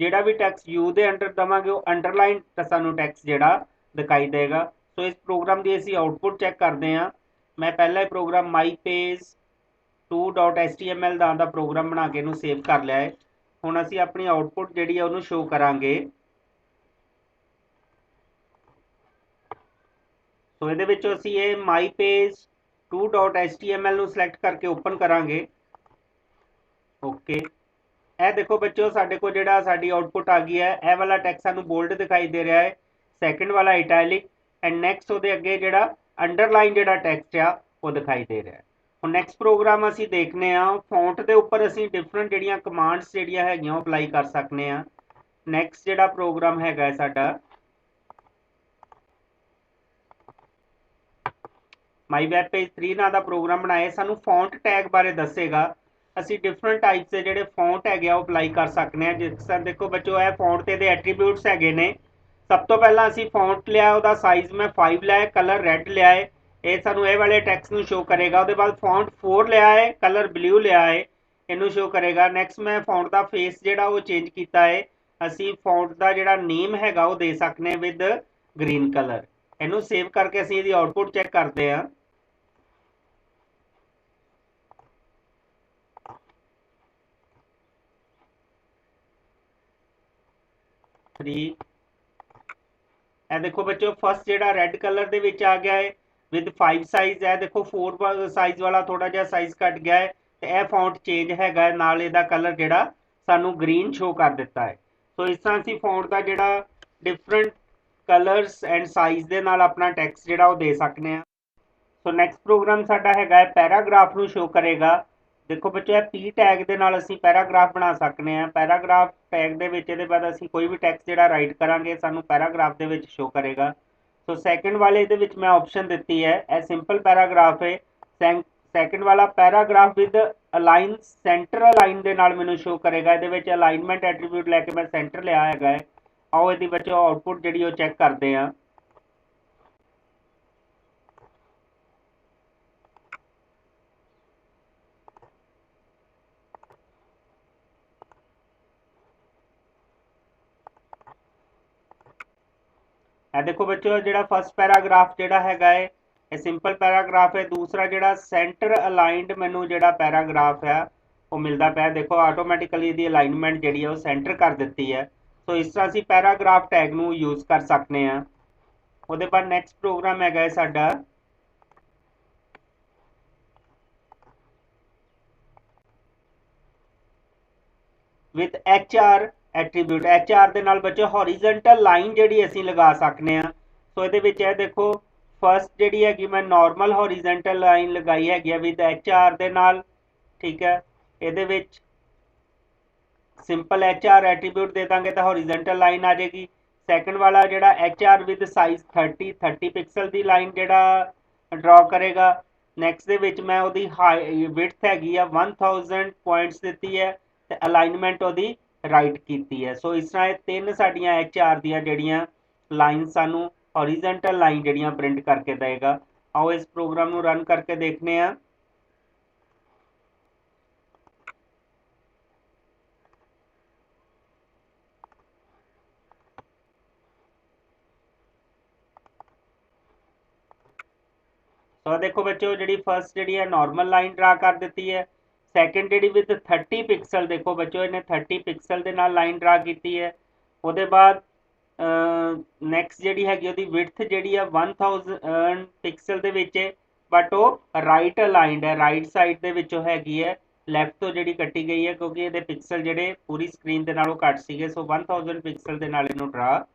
ਜਿਹੜਾ ਵੀ ਟੈਕਸਟ U ਦੇ ਅੰਡਰ ਦੇਵਾਂਗੇ ਉਹ ਅੰਡਰਲਾਈਨ ਤਾਂ ਸਾਨੂੰ ਟੈਕਸਟ ਜਿਹੜਾ ਦਿਖਾਈ ਦੇਗਾ। ਸੋ ਇਸ ਪ੍ਰੋਗਰਾਮ ਦੀ ਅਸੀਂ ਆਊਟਪੁੱਟ ਚੈੱਕ ਕਰਦੇ ਹਾਂ। ਮੈਂ ਪਹਿਲਾ ਹੀ ਪ੍ਰੋਗਰਾਮ mypage2.html ਦਾ ਪ੍ਰੋਗਰਾਮ ਬਣਾ ਕੇ ਇਹਨੂੰ ਸੇਵ ਕਰ ਲਿਆ ਹੈ। ਹੁਣ ਅਸੀਂ ਆਪਣੀ ਆਊਟਪੁੱਟ ਜਿਹੜੀ ਹੈ ਉਹਨੂੰ ਸ਼ੋ ਕਰਾਂਗੇ। ਸੋ ਇਹਦੇ ਵਿੱਚੋਂ ਅਸੀਂ ਇਹ mypage2.html ਨੂੰ ਸਿਲੈਕਟ ਕਰਕੇ ਓਪਨ ਕਰਾਂਗੇ। ਓਕੇ, ਇਹ ਦੇਖੋ ਬੱਚਿਓ ਸਾਡੇ ਕੋਲ ਜਿਹੜਾ ਸਾਡੀ ਆਊਟਪੁੱਟ ਆ ਗਈ ਹੈ। ਇਹ ਵਾਲਾ ਟੈਕਸਟ ਸਾਨੂੰ ਬੋਲਡ ਦਿਖਾਈ ਦੇ ਰਿਹਾ ਹੈ, ਸੈਕਿੰਡ ਵਾਲਾ ਇਟੈਲਿਕ ਐਂਡ ਨੈਕਸਟ ਉਹਦੇ ਅੱਗੇ ਜਿਹੜਾ ਅੰਡਰਲਾਈਨ ਜਿਹੜਾ ਟੈਕਸਟ ਆ ਉਹ ਦਿਖਾਈ ਦੇ ਰਿਹਾ ਹੈ। ਹੁਣ ਨੈਕਸਟ ਪ੍ਰੋਗਰਾਮ ਅਸੀਂ ਦੇਖਨੇ ਆ। ਫੌਂਟ ਦੇ ਉੱਪਰ ਅਸੀਂ ਡਿਫਰੈਂਟ ਜਿਹੜੀਆਂ ਕਮਾਂਡਸ ਜਿਹੜੀਆਂ ਹੈਗੀਆਂ ਉਹ ਅਪਲਾਈ ਕਰ ਸਕਨੇ ਆ। ਨੈਕਸਟ ਜਿਹੜਾ ਪ੍ਰੋਗਰਾਮ ਹੈਗਾ ਸਾਡਾ ਮਾਈ ਵੈਬ ਪੇਜ 3 ਨਾਂ ਦਾ ਪ੍ਰੋਗਰਾਮ ਬਣਾਇਆ, ਸਾਨੂੰ ਫੌਂਟ ਟੈਗ ਬਾਰੇ ਦੱਸੇਗਾ। ਅਸੀਂ ਡਿਫਰੈਂਟ ਟਾਈਪਸ ਦੇ ਜਿਹੜੇ ਫੌਂਟ ਹੈਗੇ ਆ ਉਹ ਅਪਲਾਈ ਕਰ ਸਕਨੇ ਆ। ਜਿਸ ਤਰ੍ਹਾਂ ਦੇਖੋ ਬੱਚੋ ਇਹ ਫੌਂਟ ਤੇ ਦੇ ਐਟਰੀਬਿਊਟਸ ਹੈਗੇ ਨੇ। ਸਭ ਤੋਂ ਪਹਿਲਾਂ ਅਸੀਂ ਫੌਂਟ ਲਿਆ, ਉਹਦਾ ਸਾਈਜ਼ ਮੈਂ 5 ਲਿਆ ਹੈ, ਕਲਰ ਰੈੱਡ ਲਿਆ ਹੈ, ਇਹ ਸਾਨੂੰ ਇਹ ਵਾਲੇ ਟੈਕਸਟ ਨੂੰ ਸ਼ੋ ਕਰੇਗਾ। ਉਹਦੇ ਬਾਅਦ ਫੌਂਟ 4 ਲਿਆ ਹੈ, ਕਲਰ ਬਲੂ ਲਿਆ ਹੈ, ਇਹਨੂੰ ਸ਼ੋ ਕਰੇਗਾ। ਨੈਕਸਟ ਮੈਂ ਫੌਂਟ ਦਾ ਫੇਸ ਜਿਹੜਾ ਉਹ ਚੇਂਜ ਕੀਤਾ ਹੈ। ਅਸੀਂ ਫੌਂਟ ਦਾ ਜਿਹੜਾ ਨੇਮ ਹੈਗਾ ਉਹ ਦੇ ਸਕਨੇ ਵਿਦ ਗ੍ਰੀਨ ਕਲਰ। ਇਹਨੂੰ ਸੇਵ ਕਰਕੇ ਅਸੀਂ ਇਹਦੀ ਆਊਟਪੁੱਟ ਚੈੱਕ ਕਰਦੇ ਹਾਂ। ਇਹ ਦੇਖੋ ਬੱਚੋ ਫਸਟ ਜਿਹੜਾ ਰੈੱਡ ਕਲਰ ਦੇ ਵਿੱਚ ਆ ਗਿਆ ਹੈ ਵਿਦ 5 ਸਾਈਜ਼ ਹੈ। ਦੇਖੋ 4 ਸਾਈਜ਼ ਵਾਲਾ ਥੋੜਾ ਜਿਹਾ ਸਾਈਜ਼ ਘਟ ਗਿਆ ਹੈ ਤੇ ਇਹ ਫੌਂਟ ਚੇਂਜ ਹੈਗਾ, ਨਾਲ ਇਹਦਾ ਕਲਰ ਜਿਹੜਾ ਸਾਨੂੰ ਗ੍ਰੀਨ ਸ਼ੋ ਕਰ ਦਿੱਤਾ ਹੈ। ਸੋ ਇਸ ਤਰ੍ਹਾਂ ਅਸੀਂ ਫੌਂਟ ਦਾ ਜਿਹੜਾ ਡਿਫਰੈਂਟ ਕਲਰਸ ਐਂਡ ਸਾਈਜ਼ ਦੇ ਨਾਲ ਆਪਣਾ ਟੈਕਸਟ ਜਿਹੜਾ ਉਹ ਦੇ ਸਕਨੇ ਆ। ਸੋ ਨੈਕਸਟ ਪ੍ਰੋਗਰਾਮ ਸਾਡਾ ਹੈਗਾ ਹੈ ਪੈਰਾਗ੍ਰਾਫ ਨੂੰ ਸ਼ੋ ਕਰੇਗਾ। ਦੇਖੋ ਬੱਚੋ ਇਹ P ਟੈਗ ਦੇ ਨਾਲ ਅਸੀਂ ਪੈਰਾਗ੍ਰਾਫ ਬਣਾ ਸਕਨੇ ਆ। ਪੈਰਾਗ੍ਰਾਫ ਟੈਗ ਦੇ ਵਿੱਚ ਇਹਦੇ ਬਾਅਦ ਅਸੀਂ ਕੋਈ ਵੀ ਟੈਕਸਟ ਜਿਹੜਾ ਰਾਈਟ ਕਰਾਂਗੇ ਸਾਨੂੰ ਪੈਰਾਗ੍ਰਾਫ ਦੇ ਵਿੱਚ ਸ਼ੋ ਕਰੇਗਾ। ਸੋ ਸੈਕਿੰਡ ਵਾਲੇ ਦੇ ਵਿੱਚ ਮੈਂ ਆਪਸ਼ਨ ਦਿੱਤੀ ਹੈ, ਇਹ ਸਿੰਪਲ ਪੈਰਾਗ੍ਰਾਫ ਹੈ। ਸੈਕਿੰਡ ਵਾਲਾ paragraph with align centre align ਦੇ ਨਾਲ ਮੈਨੂੰ ਸ਼ੋ ਕਰੇਗਾ। ਇਹਦੇ ਵਿੱਚ ਅਲਾਈਨਮੈਂਟ ਐਟਰੀਬਿਊਟ ਲੈ ਕੇ ਮੈਂ ਸੈਂਟਰ ਲਿਆ ਹੈਗਾ ਹੈ। ਆਓ ਇਹਦੀ ਬੱਚੋ ਆਊਟਪੁੱਟ ਜਿਹੜੀ ਉਹ ਚੈੱਕ ਕਰਦੇ ਹਾਂ। ਇਹ ਦੇਖੋ ਬੱਚੋ ਜਿਹੜਾ ਫਸਟ ਪੈਰਾਗ੍ਰਾਫ ਜਿਹੜਾ ਹੈਗਾ ਹੈ ਇਹ ਸਿੰਪਲ ਪੈਰਾਗ੍ਰਾਫ ਹੈ। ਦੂਸਰਾ ਜਿਹੜਾ ਸੈਂਟਰ ਅਲਾਈਨਡ ਮੈਨੂੰ ਜਿਹੜਾ ਪੈਰਾਗ੍ਰਾਫ ਹੈ ਉਹ ਮਿਲਦਾ ਪਿਆ। ਦੇਖੋ ਆਟੋਮੈਟਿਕਲੀ ਇਹਦੀ ਅਲਾਈਨਮੈਂਟ ਜਿਹੜੀ ਹੈ ਉਹ ਸੈਂਟਰ ਕਰ ਦਿੱਤੀ ਹੈ। ਸੋ ਇਸ ਤਰ੍ਹਾਂ ਅਸੀਂ ਪੈਰਾਗ੍ਰਾਫ ਟੈਗ ਨੂੰ ਯੂਜ਼ ਕਰ ਸਕਦੇ ਹਾਂ। ਉਹਦੇ ਬਾਅਦ ਨੈਕਸਟ ਪ੍ਰੋਗਰਾਮ ਹੈਗਾ ਸਾਡਾ ਵਿਦ HR ਐਟਰੀਬਿਊਟ। HR ਦੇ ਨਾਲ ਬੱਚੋ ਹੌਰੀਜ਼ੌਨਟਲ ਲਾਈਨ ਜਿਹੜੀ ਅਸੀਂ ਲਗਾ ਸਕਨੇ ਆ। ਸੋ ਇਹਦੇ ਵਿੱਚ ਇਹ ਦੇਖੋ ਫਸਟ ਜਿਹੜੀ ਹੈਗੀ ਮੈਂ ਨਾਰਮਲ ਹੌਰੀਜ਼ੌਨਟਲ ਲਾਈਨ ਲਗਾਈ ਹੈਗੀ ਆ ਵਿਦ HR ਦੇ ਨਾਲ, ਠੀਕ ਹੈ। ਇਹਦੇ ਵਿੱਚ ਸਿੰਪਲ HR ਐਟਰੀਬਿਊਟ ਦੇ ਦਾਂਗੇ ਤਾਂ ਹੌਰੀਜ਼ੌਨਟਲ ਲਾਈਨ ਆ ਜਾਏਗੀ। ਸੈਕੰਡ ਵਾਲਾ ਜਿਹੜਾ HR with size 30 pixel the line ਜਿਹੜਾ ਡਰਾ ਕਰੇਗਾ। ਨੈਕਸਟ ਦੇ ਵਿੱਚ ਮੈਂ ਉਹਦੀ ਵਿਡਥ ਹੈਗੀ ਆ 1000 ਪੁਆਇੰਟਸ ਦਿੱਤੀ ਹੈ ਤੇ ਅਲਾਈਨਮੈਂਟ ਉਹਦੀ ਰਾਈਟ ਕੀਤੀ ਹੈ। ਸੋ ਇਸ ਤਰ੍ਹਾਂ ਇਹ ਤਿੰਨ ਸਾਡੀਆਂ HR ਦੀਆਂ ਜਿਹੜੀਆਂ ਲਾਈਨ ਸਾਨੂੰ ਹੌਰੀਜ਼ੌਨਟਲ ਲਾਈਨ ਜਿਹੜੀਆਂ ਪ੍ਰਿੰਟ ਕਰਕੇ ਦੇਗਾ। ਆਓ ਇਸ ਪ੍ਰੋਗਰਾਮ ਨੂੰ ਰਨ ਕਰਕੇ ਦੇਖਨੇ ਆ। ਸੋ ਦੇਖੋ ਬੱਚੋ ਜਿਹੜੀ ਫਸਟ ਜਿਹੜੀ ਹੈ ਨਾਰਮਲ ਲਾਈਨ ਡਰਾ ਕਰ ਦਿੱਤੀ ਹੈ। ਸੈਕਿੰਡ ਜਿਹੜੀ ਵਿਦ 30 ਪਿਕਸਲ, ਦੇਖੋ ਬੱਚੋ ਇਹਨੇ 30 ਪਿਕਸਲ ਦੇ ਨਾਲ ਲਾਈਨ ਡਰਾ ਕੀਤੀ ਹੈ। ਉਹਦੇ ਬਾਅਦ ਨੈਕਸਟ ਜਿਹੜੀ ਹੈਗੀ ਉਹਦੀ ਵਿਡਥ ਜਿਹੜੀ ਆ 1000 ਪਿਕਸਲ ਦੇ ਵਿੱਚ ਹੈ, ਬਟ ਉਹ ਰਾਈਟ ਅਲਾਈਨਡ ਹੈ, ਰਾਈਟ ਸਾਈਡ ਦੇ ਵਿੱਚੋਂ ਹੈਗੀ ਹੈ, ਲੈਫਟ ਤੋਂ ਜਿਹੜੀ ਕੱਟੀ ਗਈ ਹੈ ਕਿਉਂਕਿ ਇਹਦੇ ਪਿਕਸਲ ਜਿਹੜੇ ਪੂਰੀ ਸਕਰੀਨ ਦੇ ਨਾਲੋਂ ਘੱਟ ਸੀਗੇ। ਸੋ 1000 ਪਿਕਸਲ ਦੇ ਨਾਲ ਇਹਨੂੰ ਡਰਾ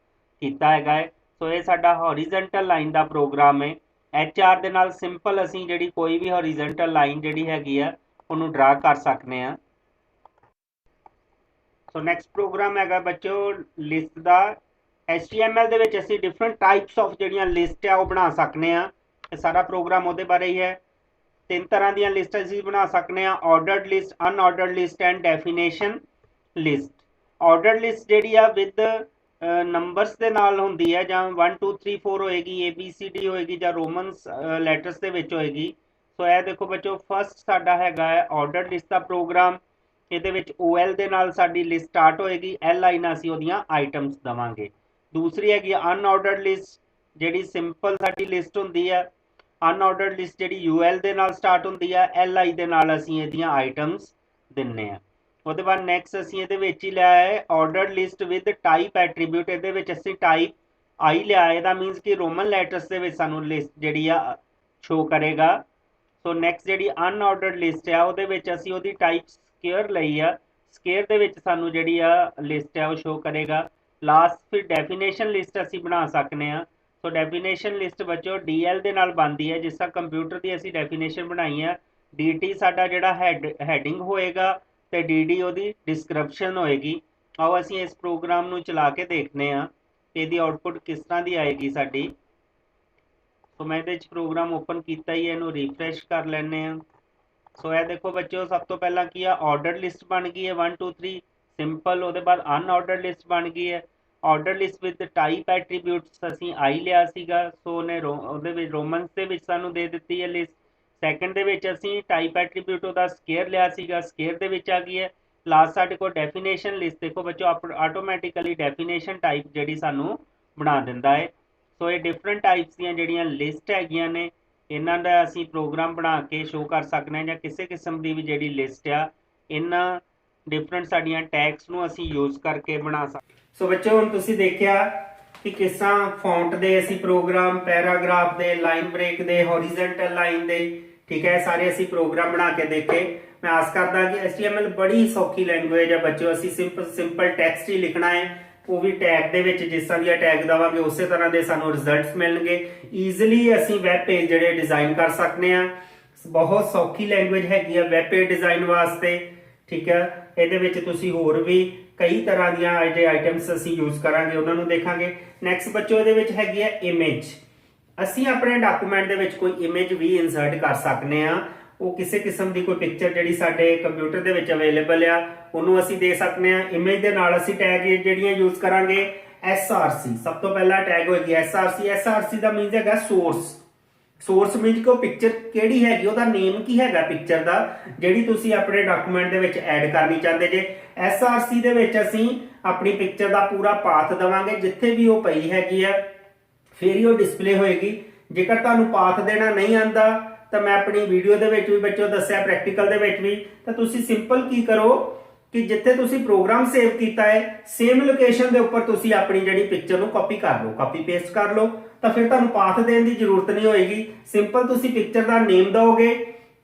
ਕੀਤਾ ਹੈਗਾ ਹੈ। ਸੋ ਇਹ ਸਾਡਾ ਹੌਰੀਜ਼ੈਂਟਲ ਲਾਈਨ ਦਾ ਪ੍ਰੋਗਰਾਮ ਹੈ। HR ਦੇ ਨਾਲ ਸਿੰਪਲ ਅਸੀਂ ਜਿਹੜੀ ਕੋਈ ਵੀ ਹੌਰੀਜ਼ੈਂਟਲ ਲਾਈਨ ਜਿਹੜੀ ਹੈਗੀ ਆ ਉਹਨੂੰ ਡਰਾ ਕਰ ਸਕਦੇ ਆ। ਸੋ ਨੈਕਸਟ ਪ੍ਰੋਗਰਾਮ ਹੈਗਾ ਬੱਚੋ ਲਿਸਟ ਦਾ। HTML ਦੇ ਵਿੱਚ ਅਸੀਂ ਡਿਫਰੈਂਟ ਟਾਈਪਸ ਆਫ ਜਿਹੜੀਆਂ ਲਿਸਟ ਆ ਉਹ ਬਣਾ ਸਕਦੇ ਆ। ਇਹ ਸਾਰਾ ਪ੍ਰੋਗਰਾਮ ਉਹਦੇ ਬਾਰੇ ਹੀ ਹੈ। ਤਿੰਨ ਤਰ੍ਹਾਂ ਦੀਆਂ ਲਿਸਟ ਅਸੀਂ ਬਣਾ ਸਕਦੇ ਆ, ordered list, unordered list and definition list. Ordered list ਜਿਹੜੀ ਆ ਵਿਦ ਨੰਬਰਸ ਦੇ ਨਾਲ ਹੁੰਦੀ ਹੈ, ਜਾਂ 1 2 3 4 ਹੋਏਗੀ, ABCD ਹੋਏਗੀ, ਜਾਂ ਰੋਮਨਸ ਲੈਟਰਸ ਦੇ ਵਿੱਚ ਹੋਏਗੀ। ਸੋ ਇਹ ਦੇਖੋ ਬੱਚੋ ਫਸਟ ਸਾਡਾ ਹੈਗਾ ਹੈ ਆਰਡਰਡ ਲਿਸਟ ਦਾ ਪ੍ਰੋਗਰਾਮ। ਇਹਦੇ ਵਿੱਚ OL ਦੇ ਨਾਲ ਸਾਡੀ ਲਿਸਟ ਸਟਾਰਟ ਹੋਏਗੀ, LI ਨਾਲ ਅਸੀਂ ਉਹਦੀਆਂ ਆਈਟਮਸ ਦੇਵਾਂਗੇ। ਦੂਸਰੀ ਹੈਗੀ ਅਨਆਰਡਰਡ ਲਿਸਟ, ਜਿਹੜੀ ਸਿੰਪਲ ਸਾਡੀ ਲਿਸਟ ਹੁੰਦੀ ਹੈ। ਅਨਆਰਡਰਡ ਲਿਸਟ ਜਿਹੜੀ UL ਦੇ ਨਾਲ ਸਟਾਰਟ ਹੁੰਦੀ ਹੈ, LI ਦੇ ਨਾਲ ਅਸੀਂ ਇਹਦੀਆਂ ਆਈਟਮਸ ਦਿੰਨੇ ਆ। ਉਹਦੇ ਬਾਅਦ ਨੈਕਸਟ ਅਸੀਂ ਇਹਦੇ ਵਿੱਚ ਹੀ ਲਿਆ ਹੈ ordered list with type attribute. ਇਹਦੇ ਵਿੱਚ ਅਸੀਂ ਟਾਈਪ I ਲਿਆ, ਇਹਦਾ ਮੀਨਸ ਕਿ ਰੋਮਨ ਲੈਟਰਸ ਦੇ ਵਿੱਚ ਸਾਨੂੰ ਲਿਸਟ ਜਿਹੜੀ ਆ ਸ਼ੋ ਕਰੇਗਾ। ਸੋ ਨੈਕਸਟ ਜਿਹੜੀ ਅਨਆਰਡਰਡ ਲਿਸਟ ਆ ਉਹਦੇ ਵਿੱਚ ਅਸੀਂ ਉਹਦੀ ਟਾਈਪ ਸਕੁਅਰ ਲਈ ਆ, ਸਕੁਅਰ ਦੇ ਵਿੱਚ ਸਾਨੂੰ ਜਿਹੜੀ ਆ ਲਿਸਟ ਆ ਉਹ ਸ਼ੋ ਕਰੇਗਾ। ਲਾਸਟ ਫਿਰ ਡੈਫੀਨੇਸ਼ਨ ਲਿਸਟ ਅਸੀਂ ਬਣਾ ਸਕਦੇ ਆ। ਸੋ ਡੈਫੀਨੇਸ਼ਨ ਲਿਸਟ ਬੱਚੋ DL ਦੇ ਨਾਲ ਬਣਦੀ ਹੈ, ਜਿਸ ਤਰ੍ਹਾਂ ਕੰਪਿਊਟਰ ਦੀ ਅਸੀਂ ਡੈਫੀਨੇਸ਼ਨ ਬਣਾਈ ਆ। DT ਸਾਡਾ ਜਿਹੜਾ ਹੈਡਿੰਗ ਹੋਏਗਾ ਤੇ DD ਉਹਦੀ ਡਿਸਕ੍ਰਿਪਸ਼ਨ ਹੋਏਗੀ। ਆਓ ਅਸੀਂ ਇਸ ਪ੍ਰੋਗਰਾਮ ਨੂੰ ਚਲਾ ਕੇ ਦੇਖਦੇ ਹਾਂ ਕਿ ਇਹਦੀ ਆਉਟਪੁੱਟ ਕਿਸ ਤਰ੍ਹਾਂ ਦੀ ਆਏਗੀ ਸਾਡੀ। ਸੋ ਮੈਂ ਇਹਦੇ 'ਚ ਪ੍ਰੋਗਰਾਮ ਓਪਨ ਕੀਤਾ ਹੀ, ਇਹਨੂੰ ਰੀਫਰੈਸ਼ ਕਰ ਲੈਂਦੇ ਹਾਂ। ਸੋ ਇਹ ਦੇਖੋ ਬੱਚਿਓ ਸਭ ਤੋਂ ਪਹਿਲਾਂ ਕੀ ਆ, ਆਰਡਰ ਲਿਸਟ ਬਣ ਗਈ ਹੈ 1 2 3 ਸਿੰਪਲ। ਉਹਦੇ ਬਾਅਦ ਅਨਆਰਡਰ ਲਿਸਟ ਬਣ ਗਈ ਹੈ। Order list with type attributes ਅਸੀਂ I ਲਿਆ ਸੀਗਾ, ਸੋ ਉਹਨੇ ਉਹਦੇ ਵਿੱਚ ਰੋਮਨਸ ਦੇ ਵਿੱਚ ਸਾਨੂੰ ਦੇ ਦਿੱਤੀ ਹੈ ਲਿਸਟ। ਸੈਕੰਡ ਦੇ ਵਿੱਚ ਅਸੀਂ ਟਾਈਪ ਐਟਰੀਬਿਊਟ ਉਹਦਾ ਸਕੁਅਰ ਲਿਆ ਸੀਗਾ, ਸਕੁਅਰ ਦੇ ਵਿੱਚ ਆ ਗਈ ਹੈ। ਲਾਸਟ ਸਾਡੇ ਕੋਲ ਡੈਫੀਨੇਸ਼ਨ ਲਿਸਟ, ਦੇਖੋ ਬੱਚੋ ਆਟੋਮੈਟਿਕਲੀ ਡੈਫੀਨੇਸ਼ਨ ਟਾਈਪ ਜਿਹੜੀ ਸਾਨੂੰ ਬਣਾ ਦਿੰਦਾ ਹੈ। ਸੋ ਇਹ ਡਿਫਰੈਂਟ ਟਾਈਪਸ ਦੀਆਂ ਜਿਹੜੀਆਂ ਲਿਸਟ ਹੈਗੀਆਂ ਨੇ, ਇਹਨਾਂ ਦਾ ਅਸੀਂ ਪ੍ਰੋਗਰਾਮ ਬਣਾ ਕੇ ਸ਼ੋ ਕਰ ਸਕਦੇ ਹਾਂ, ਜਾਂ ਕਿਸੇ ਕਿਸਮ ਦੀ ਵੀ ਜਿਹੜੀ ਲਿਸਟ ਆ ਇਹਨਾਂ ਡਿਫਰੈਂਟ ਸਾਡੀਆਂ ਟੈਗਸ ਨੂੰ ਅਸੀਂ ਯੂਜ਼ ਕਰਕੇ ਬਣਾ ਸਕਦੇ। ਸੋ ਬੱਚੋ ਹੁਣ ਤੁਸੀਂ ਦੇਖਿਆ ਕਿ ਕਿਸ ਤਰ੍ਹਾਂ ਫੌਂਟ ਦੇ ਅਸੀਂ ਪ੍ਰੋਗਰਾਮ, ਪੈਰਾਗ੍ਰਾਫ ਦੇ, ਲਾਈਨ ਬ੍ਰੇਕ ਦੇ, ਹੌਰੀਜ਼ੈਂਟਲ ਲਾਈਨ ਦੇ, ਠੀਕ ਹੈ, ਸਾਰੇ ਅਸੀਂ ਪ੍ਰੋਗਰਾਮ ਬਣਾ ਕੇ ਦੇਖੇ। ਮੈਂ ਆਸ ਕਰਦਾ ਕਿ HTML ਬੜੀ ਸੌਖੀ ਲੈਂਗੁਏਜ ਹੈ ਬੱਚਿਓ। ਅਸੀਂ ਸਿੰਪਲ ਟੈਕਸਟ ਹੀ ਲਿਖਣਾ ਹੈ, ਉਹ ਵੀ ਟੈਗ ਦੇ ਵਿੱਚ ਜਿਸ ਤਰ੍ਹਾਂ ਦੀ ਟੈਗ ਦੇਵਾਂਗੇ ਉਸੇ ਤਰ੍ਹਾਂ ਦੇ ਸਾਨੂੰ ਰਿਜ਼ਲਟਸ ਮਿਲਣਗੇ। ਈਜ਼ੀਲੀ ਅਸੀਂ ਵੈਬ ਪੇਜ ਜਿਹੜੇ ਡਿਜ਼ਾਈਨ ਕਰ ਸਕਦੇ ਆ। ਬਹੁਤ ਸੌਖੀ ਲੈਂਗੁਏਜ ਹੈਗੀ ਆ ਵੈਬ ਪੇਜ ਡਿਜ਼ਾਈਨ ਵਾਸਤੇ, ਠੀਕ ਹੈ। ਇਹਦੇ ਵਿੱਚ ਤੁਸੀਂ ਹੋਰ ਵੀ ਕਈ ਤਰ੍ਹਾਂ ਦੀਆਂ ਜਿਹੜੇ ਆਈਟਮਸ ਅਸੀਂ ਯੂਜ਼ ਕਰਾਂਗੇ ਉਹਨਾਂ ਨੂੰ ਦੇਖਾਂਗੇ। ਨੈਕਸਟ ਬੱਚੋ ਇਹਦੇ ਵਿੱਚ ਹੈਗੀ ਆ ਇਮੇਜ। ਅਸੀਂ ਆਪਣੇ ਡਾਕੂਮੈਂਟ ਦੇ ਵਿੱਚ ਕੋਈ ਇਮੇਜ ਵੀ ਇਨਸਰਟ ਕਰ ਸਕਦੇ ਆ। ਉਹ ਕਿਸੇ ਕਿਸਮ ਦੀ ਕੋਈ ਪਿਕਚਰ ਜਿਹੜੀ ਸਾਡੇ ਕੰਪਿਊਟਰ ਦੇ ਵਿੱਚ ਅਵੇਲੇਬਲ ਆ ਉਹਨੂੰ ਅਸੀਂ ਦੇ ਸਕਦੇ ਆ। ਇਮੇਜ ਦੇ ਨਾਲ ਅਸੀਂ ਟੈਗ ਜਿਹੜੀਆਂ ਯੂਜ਼ ਕਰਾਂਗੇ SRC। ਸਭ ਤੋਂ ਪਹਿਲਾ ਟੈਗ ਹੋਏਗੀ SRC। SRC ਦਾ ਮੀਨਸ ਹੈਗਾ ਸੋਰਸ। ਸੋਰਸ ਮੀਨਸ ਕਿ ਉਹ ਪਿਕਚਰ ਕਿਹੜੀ ਹੈਗੀ, ਉਹਦਾ ਨੇਮ ਕੀ ਹੈਗਾ ਪਿਕਚਰ ਦਾ, ਜਿਹੜੀ ਤੁਸੀਂ ਆਪਣੇ ਡਾਕੂਮੈਂਟ ਦੇ ਵਿੱਚ ਐਡ ਕਰਨੀ ਚਾਹੁੰਦੇ ਜੇ। SRC ਦੇ ਵਿੱਚ ਅਸੀਂ ਆਪਣੀ ਪਿਕਚਰ ਦਾ ਪੂਰਾ ਪਾਥ ਦੇਵਾਂਗੇ, ਜਿੱਥੇ ਵੀ ਉਹ ਪਈ ਹੈਗੀ ਆ ਫਿਰ ਹੀ ਉਹ ਡਿਸਪਲੇ ਹੋਏਗੀ। ਜੇਕਰ ਤੁਹਾਨੂੰ ਪਾਥ ਦੇਣਾ ਨਹੀਂ ਆਂਦਾ ਤਾਂ ਮੈਂ ਆਪਣੀ ਵੀਡੀਓ ਦੇ ਵਿੱਚ ਵੀ ਬੱਚੋ ਦੱਸਿਆ, ਪ੍ਰੈਕਟੀਕਲ ਦੇ ਵਿੱਚ ਵੀ, ਤਾਂ ਤੁਸੀਂ ਸਿੰਪਲ ਕੀ ਕਰੋ ਕਿ ਜਿੱਥੇ ਤੁਸੀਂ ਪ੍ਰੋਗਰਾਮ ਸੇਵ ਕੀਤਾ ਹੈ ਸੇਮ ਲੋਕੇਸ਼ਨ ਦੇ ਉੱਪਰ ਤੁਸੀਂ ਆਪਣੀ ਜਿਹੜੀ ਪਿਕਚਰ ਨੂੰ ਕਾਪੀ ਕਰ ਲਓ, ਕਾਪੀ ਪੇਸਟ ਕਰ ਲਓ, ਤਾਂ ਫਿਰ ਤੁਹਾਨੂੰ ਪਾਥ ਦੇਣ ਦੀ ਜ਼ਰੂਰਤ ਨਹੀਂ ਹੋਏਗੀ। ਸਿੰਪਲ ਤੁਸੀਂ ਪਿਕਚਰ ਦਾ ਨੇਮ ਦਿਓਗੇ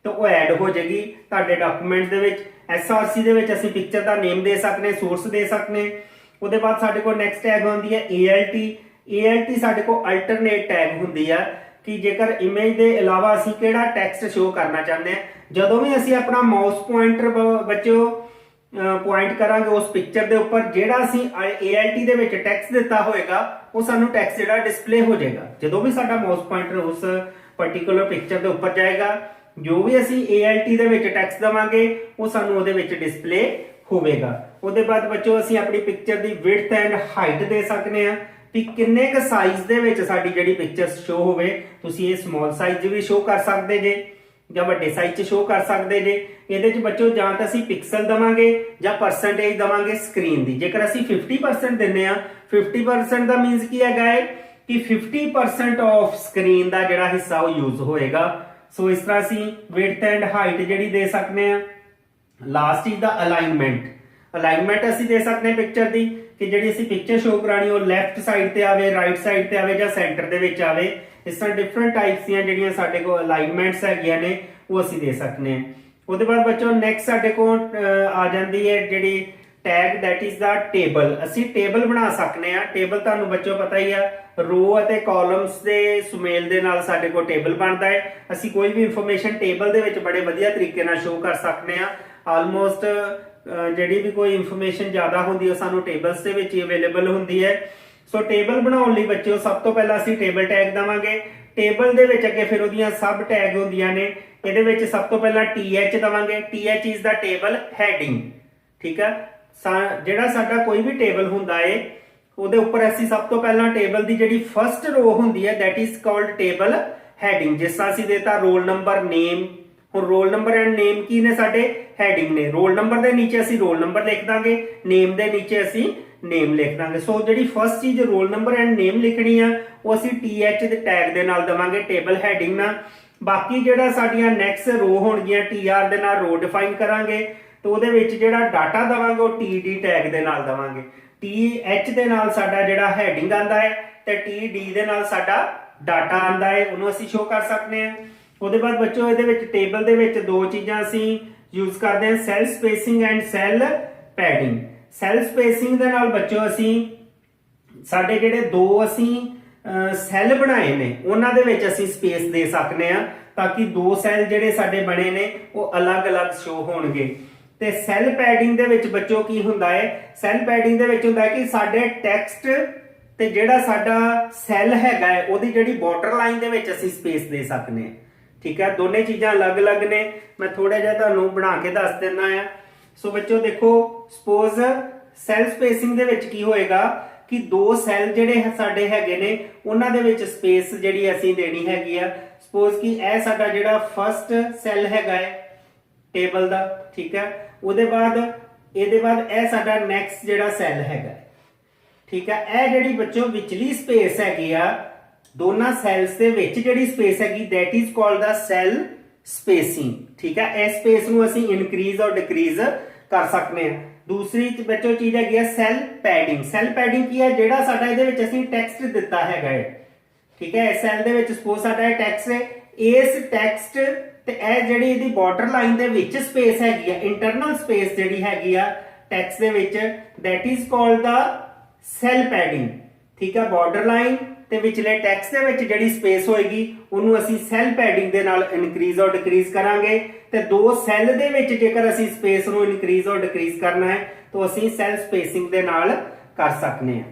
ਤਾਂ ਉਹ ਐਡ ਹੋ ਜਾਏਗੀ ਤੁਹਾਡੇ ਡਾਕੂਮੈਂਟ ਦੇ ਵਿੱਚ। SRC ਦੇ ਵਿੱਚ ਅਸੀਂ ਪਿਕਚਰ ਦਾ ਨੇਮ ਦੇ ਸਕਦੇ, ਸੋਰਸ ਦੇ ਸਕਦੇ। ਉਹਦੇ ਬਾਅਦ ਸਾਡੇ ਕੋਲ ਨੈਕਸਟ ਟੈਗ ਹੁੰਦੀ ਹੈ ALT। ALT ਸਾਡੇ ਕੋਲ ਅਲਟਰਨੇਟ ਟੈਗ ਹੁੰਦੀ ਆ ਕਿ ਜੇਕਰ ਇਮੇਜ ਦੇ ਇਲਾਵਾ ਅਸੀਂ ਕਿਹੜਾ ਟੈਕਸਟ ਸ਼ੋ ਕਰਨਾ ਚਾਹੁੰਦੇ ਆ। ਜਦੋਂ ਵੀ ਅਸੀਂ ਆਪਣਾ ਮਾਊਸ ਪੁਆਇੰਟਰ ਬੱਚਿਓ ਪੁਆਇੰਟ ਕਰਾਂਗੇ ਉਸ ਪਿਕਚਰ ਦੇ ਉੱਪਰ, ਜਿਹੜਾ ਅਸੀਂ ALT ਦੇ ਵਿੱਚ ਟੈਕਸਟ ਦਿੱਤਾ ਹੋਏਗਾ ਉਹ ਸਾਨੂੰ ਟੈਕਸਟ ਜਿਹੜਾ ਡਿਸਪਲੇ ਹੋ ਜਾਏਗਾ। ਜਦੋਂ ਵੀ ਸਾਡਾ ਮਾਊਸ ਪੁਆਇੰਟਰ ਉਸ ਪਾਰਟਿਕੂਲਰ ਪਿਕਚਰ ਦੇ ਉੱਪਰ ਜਾਏਗਾ, ਜੋ ਵੀ ਅਸੀਂ ALT ਦੇ ਵਿੱਚ ਟੈਕਸਟ ਦਵਾਂਗੇ ਉਹ ਸਾਨੂੰ ਉਹਦੇ ਵਿੱਚ ਡਿਸਪਲੇ ਹੋਵੇਗਾ। ਉਹਦੇ ਬਾਅਦ ਬੱਚੋ ਅਸੀਂ ਆਪਣੀ picture the width and height ਦੇ ਸਕਦੇ ਆ ਕਿ ਕਿੰਨੇ ਕ ਸਾਈਜ਼ ਦੇ ਵਿੱਚ ਸਾਡੀ ਜਿਹੜੀ ਪਿਕਚਰ ਸ਼ੋ ਹੋਵੇ। ਤੁਸੀਂ ਇਹ ਸਮਾਲ ਸਾਈਜ਼ ਵੀ ਸ਼ੋ ਕਰ ਸਕਦੇ ਜੇ ਜਾਂ ਵੱਡੇ ਸਾਈਜ਼ 'ਚ ਸ਼ੋ ਕਰ ਸਕਦੇ ਜੇ। ਇਹਦੇ 'ਚ ਬੱਚੋ ਜਾਂ ਤਾਂ ਅਸੀਂ ਪਿਕਸਲ ਦਵਾਂਗੇ ਜਾਂ ਪਰਸੈਂਟੇਜ ਦਵਾਂਗੇ ਸਕਰੀਨ ਦੀ। ਜੇਕਰ ਅਸੀਂ 50% ਦਿੰਨੇ ਆ, 50% ਦਾ ਮੀਨਸ ਕੀ ਹੈਗਾ ਹੈ ਕਿ 50% ਆਫ ਸਕਰੀਨ ਦਾ ਜਿਹੜਾ ਹਿੱਸਾ ਉਹ ਯੂਜ਼ ਹੋਏਗਾ। ਸੋ ਇਸ ਤਰ੍ਹਾਂ ਅਸੀਂ ਵਿਡਥ ਐਂਡ ਹਾਈਟ ਜਿਹੜੀ ਦੇ ਸਕਦੇ ਆ। Last is the alignment. Alignment ਅਸੀਂ ਦੇ ਸਕਦੇ ਹਾਂ ਪਿਕਚਰ ਦੀ ਕਿ ਜਿਹੜੀ ਅਸੀਂ ਪਿਕਚਰ ਸ਼ੋ ਕਰਾਣੀ ਉਹ ਲੈਫਟ ਸਾਈਡ ਤੇ ਆਵੇ, ਰਾਈਟ ਸਾਈਡ ਤੇ ਆਵੇ ਜਾਂ ਸੈਂਟਰ ਦੇ ਵਿੱਚ ਆਵੇ। ਇਸ ਤਰ੍ਹਾਂ ਡਿਫਰੈਂਟ ਟਾਈਪਸ ਦੀਆਂ ਜਿਹੜੀਆਂ ਸਾਡੇ ਕੋਲ ਅਲਾਈਨਮੈਂਟਸ ਹੈਗੀਆਂ ਨੇ ਉਹ ਅਸੀਂ ਦੇ ਸਕਦੇ ਹਾਂ। ਉਹਦੇ ਬਾਅਦ ਬੱਚੋ ਨੈਕਸਟ ਸਾਡੇ ਕੋਲ ਆ ਜਾਂਦੀ ਹੈ ਜਿਹੜੀ tag that is the table. ਅਸੀਂ ਟੇਬਲ ਬਣਾ ਸਕਨੇ ਆ। ਟੇਬਲ ਤੁਹਾਨੂੰ ਬੱਚੋ ਪਤਾ ਹੀ ਆ, ਰੋ ਅਤੇ ਕਾਲਮਸ ਦੇ ਸੁਮੇਲ ਦੇ ਨਾਲ ਸਾਡੇ ਕੋਲ ਟੇਬਲ ਬਣਦਾ ਹੈ। ਅਸੀਂ ਕੋਈ ਵੀ ਇਨਫੋਰਮੇਸ਼ਨ ਟੇਬਲ ਦੇ ਵਿੱਚ ਬੜੇ ਵਧੀਆ ਤਰੀਕੇ ਨਾਲ ਸ਼ੋ ਕਰ ਸਕਨੇ ਆ। ਆਲਮੋਸਟ ਜਿਹੜੀ ਵੀ ਕੋਈ ਇਨਫੋਰਮੇਸ਼ਨ ਜ਼ਿਆਦਾ ਹੁੰਦੀ ਹੈ ਸਾਨੂੰ ਟੇਬਲਸ ਦੇ ਵਿੱਚ ਹੀ ਅਵੇਲੇਬਲ ਹੁੰਦੀ ਹੈ। ਸੋ ਟੇਬਲ ਬਣਾਉਣ ਲਈ ਬੱਚਿਓ ਸਭ ਤੋਂ ਪਹਿਲਾਂ ਅਸੀਂ ਟੇਬਲ ਟੈਗ ਦਵਾਂਗੇ। ਟੇਬਲ ਦੇ ਵਿੱਚ ਅੱਗੇ ਫਿਰ ਉਹਦੀਆਂ ਸਬ ਟੈਗ ਹੁੰਦੀਆਂ ਨੇ। ਇਹਦੇ ਵਿੱਚ ਸਭ ਤੋਂ ਪਹਿਲਾਂ TH ਦਵਾਂਗੇ। TH is the table heading. ਠੀਕ ਆ, ਜਿਹੜਾ ਸਾਡਾ ਕੋਈ ਵੀ ਟੇਬਲ ਹੁੰਦਾ ਏ ਉਹਦੇ ਉੱਪਰ ਅਸੀਂ ਸਭ ਤੋਂ ਪਹਿਲਾਂ ਟੇਬਲ ਦੀ ਜਿਹੜੀ ਫਰਸਟ ਰੋ ਹੁੰਦੀ ਹੈ that is called table heading. ਜਿਸ ਤਰ੍ਹਾਂ ਅਸੀਂ ਦੇਤਾ ਰੋਲ ਨੰਬਰ, ਨੇਮ। ਹੁਣ ਰੋਲ ਨੰਬਰ ਐਂਡ ਨੇਮ ਕੀ ਨੇ? ਸਾਡੇ ਹੈਡਿੰਗ ਨੇ। ਰੋਲ ਨੰਬਰ ਦੇ ਨੀਚੇ ਅਸੀਂ ਰੋਲ ਨੰਬਰ ਲਿਖ ਦਾਂਗੇ, ਨੇਮ ਦੇ ਨੀਚੇ ਅਸੀਂ ਨੇਮ ਲਿਖ ਦਾਂਗੇ। ਸੋ ਜਿਹੜੀ ਫਰਸਟ ਚੀਜ਼ ਰੋਲ ਨੰਬਰ ਐਂਡ ਨੇਮ ਲਿਖਣੀ ਆ ਉਹ ਅਸੀਂ TH ਦੇ ਟੈਗ ਦੇ ਨਾਲ ਦਵਾਂਗੇ, ਟੇਬਲ ਹੈਡਿੰਗ ਨਾਲ। ਬਾਕੀ ਜਿਹੜਾ ਸਾਡੀਆਂ ਨੈਕਸਟ ਰੋ ਹੋਣਗੀਆਂ TR ਦੇ ਨਾਲ ਰੋ ਡਿਫਾਈਨ ਕਰਾਂਗੇ ਤੇ ਉਹਦੇ ਵਿੱਚ ਜਿਹੜਾ ਡਾਟਾ ਦਵਾਂਗੇ ਉਹ TD ਟੈਗ ਦੇ ਨਾਲ ਦਵਾਂਗੇ। TH ਦੇ ਨਾਲ ਸਾਡਾ ਜਿਹੜਾ ਹੈਡਿੰਗ ਆਂਦਾ ਹੈ ਤੇ TD ਦੇ ਨਾਲ ਸਾਡਾ ਡਾਟਾ ਆਂਦਾ ਹੈ, ਉਹਨੂੰ ਅਸੀਂ ਸ਼ੋ ਕਰ ਸਕਦੇ ਹਾਂ। ਉਹਦੇ ਬਾਅਦ ਬੱਚੋ ਇਹਦੇ ਵਿੱਚ ਟੇਬਲ ਦੇ ਵਿੱਚ ਦੋ ਚੀਜ਼ਾਂ ਅਸੀਂ ਯੂਜ਼ ਕਰਦੇ ਹਾਂ, cell spacing and cell padding. Cell spacing ਦੇ ਨਾਲ ਬੱਚੋ ਅਸੀਂ ਸਾਡੇ ਜਿਹੜੇ ਦੋ ਅਸੀਂ ਸੈੱਲ ਬਣਾਏ ਨੇ ਉਹਨਾਂ ਦੇ ਵਿੱਚ ਅਸੀਂ ਸਪੇਸ ਦੇ ਸਕਦੇ ਆ ਤਾਂ ਕਿ ਦੋ ਸੈੱਲ ਜਿਹੜੇ ਸਾਡੇ ਬਣੇ ਨੇ ਉਹ ਅਲੱਗ-ਅਲੱਗ ਸ਼ੋ ਹੋਣਗੇ। ਤੇ ਸੈੱਲ ਪੈਡਿੰਗ ਦੇ ਵਿੱਚ ਬੱਚੋ ਕੀ ਹੁੰਦਾ ਹੈ? ਸੈੱਲ ਪੈਡਿੰਗ ਦੇ ਵਿੱਚ ਹੁੰਦਾ ਹੈ ਕਿ ਸਾਡੇ ਟੈਕਸਟ ਤੇ ਜਿਹੜਾ ਸਾਡਾ ਸੈੱਲ ਹੈਗਾ ਹੈ ਉਹਦੀ ਜਿਹੜੀ ਬਾਰਡਰ ਲਾਈਨ ਦੇ ਵਿੱਚ ਅਸੀਂ ਸਪੇਸ ਦੇ ਸਕਦੇ ਹਾਂ। ਠੀਕ ਹੈ, ਦੋਨੇ ਚੀਜ਼ਾਂ ਅਲੱਗ-ਅਲੱਗ ਨੇ। ਮੈਂ ਥੋੜਾ ਜਿਹਾ ਤੁਹਾਨੂੰ ਬਣਾ ਕੇ ਦੱਸ ਦਿੰਦਾ ਆ। ਸੋ ਬੱਚੋ ਦੇਖੋ, ਸਪੋਜ਼ ਸੈੱਲ ਸਪੇਸਿੰਗ ਦੇ ਵਿੱਚ ਕੀ ਹੋਏਗਾ ਕਿ ਦੋ ਸੈੱਲ ਜਿਹੜੇ ਸਾਡੇ ਹੈਗੇ ਨੇ ਉਹਨਾਂ ਦੇ ਵਿੱਚ ਸਪੇਸ ਜਿਹੜੀ ਅਸੀਂ ਦੇਣੀ ਹੈਗੀ ਆ। ਸਪੋਜ਼ ਕਿ ਇਹ ਸਾਡਾ ਜਿਹੜਾ ਫਰਸਟ ਸੈੱਲ ਹੈਗਾ ਹੈ ਟੇਬਲ ਦਾ, ਠੀਕ ਹੈ, ਉਹਦੇ ਬਾਅਦ ਇਹਦੇ ਬਾਅਦ ਇਹ ਸਾਡਾ ਨੈਕਸਟ ਜਿਹੜਾ ਸੈੱਲ ਹੈਗਾ, ਠੀਕ ਹੈ। ਇਹ ਜਿਹੜੀ ਬੱਚੋ ਵਿਚਲੀ ਸਪੇਸ ਹੈਗੀ ਆ ਦੋਨਾਂ ਸੈਲਸ ਦੇ ਵਿੱਚ ਜਿਹੜੀ ਸਪੇਸ ਹੈਗੀ that is called the cell spacing. ਠੀਕ ਹੈ, ਇਸ ਸਪੇਸ ਨੂੰ ਅਸੀਂ ਇਨਕਰੀਜ਼ ਔਰ ਡਿਕਰੀਜ਼ ਕਰ ਸਕਦੇ ਹਾਂ। ਦੂਸਰੀ ਬੱਚੋ ਚੀਜ਼ ਹੈਗੀ ਹੈ ਸੈੱਲ ਪੈਡਿੰਗ। ਸੈੱਲ ਪੈਡਿੰਗ ਕੀ ਹੈ? ਜਿਹੜਾ ਸਾਡਾ ਇਹਦੇ ਵਿੱਚ ਅਸੀਂ ਟੈਕਸਟ ਦਿੱਤਾ ਹੈਗਾ ਹੈ, ਠੀਕ ਹੈ, ਇਸ ਸੈੱਲ ਦੇ ਵਿੱਚ ਸਪੋਜ਼ ਸਾਡਾ ਇਹ ਟੈਕਸਟ ਹੈ, ਇਸ ਟੈਕਸਟ ਤੇ ਇਹ ਜਿਹੜੀ ਇਹਦੀ ਬਾਰਡਰ ਲਾਈਨ ਦੇ ਵਿੱਚ ਸਪੇਸ ਹੈਗੀ ਆ, ਇੰਟਰਨਲ ਸਪੇਸ ਜਿਹੜੀ ਹੈਗੀ ਆ ਟੈਕਸਟ ਦੇ ਵਿੱਚ that is called the cell padding. ਠੀਕ ਹੈ, ਬਾਰਡਰ ਲਾਈਨ ਤੇ ਵਿਚਲੇ ਟੈਕਸਟ ਦੇ ਵਿੱਚ ਜਿਹੜੀ ਸਪੇਸ ਹੋਏਗੀ ਉਹਨੂੰ ਅਸੀਂ ਸੈੱਲ ਪੈਡਿੰਗ ਦੇ ਨਾਲ ਇਨਕਰੀਜ਼ ਔਰ ਡਿਕਰੀਜ਼ ਕਰਾਂਗੇ। ਤੇ ਦੋ ਸੈੱਲ ਦੇ ਵਿੱਚ ਜੇਕਰ ਅਸੀਂ ਸਪੇਸ ਨੂੰ ਇਨਕਰੀਜ਼ ਔਰ ਡਿਕਰੀਜ਼ ਕਰਨਾ ਹੈ ਤਾਂ ਅਸੀਂ ਸੈੱਲ ਸਪੇਸਿੰਗ ਦੇ ਨਾਲ ਕਰ ਸਕਦੇ ਹਾਂ।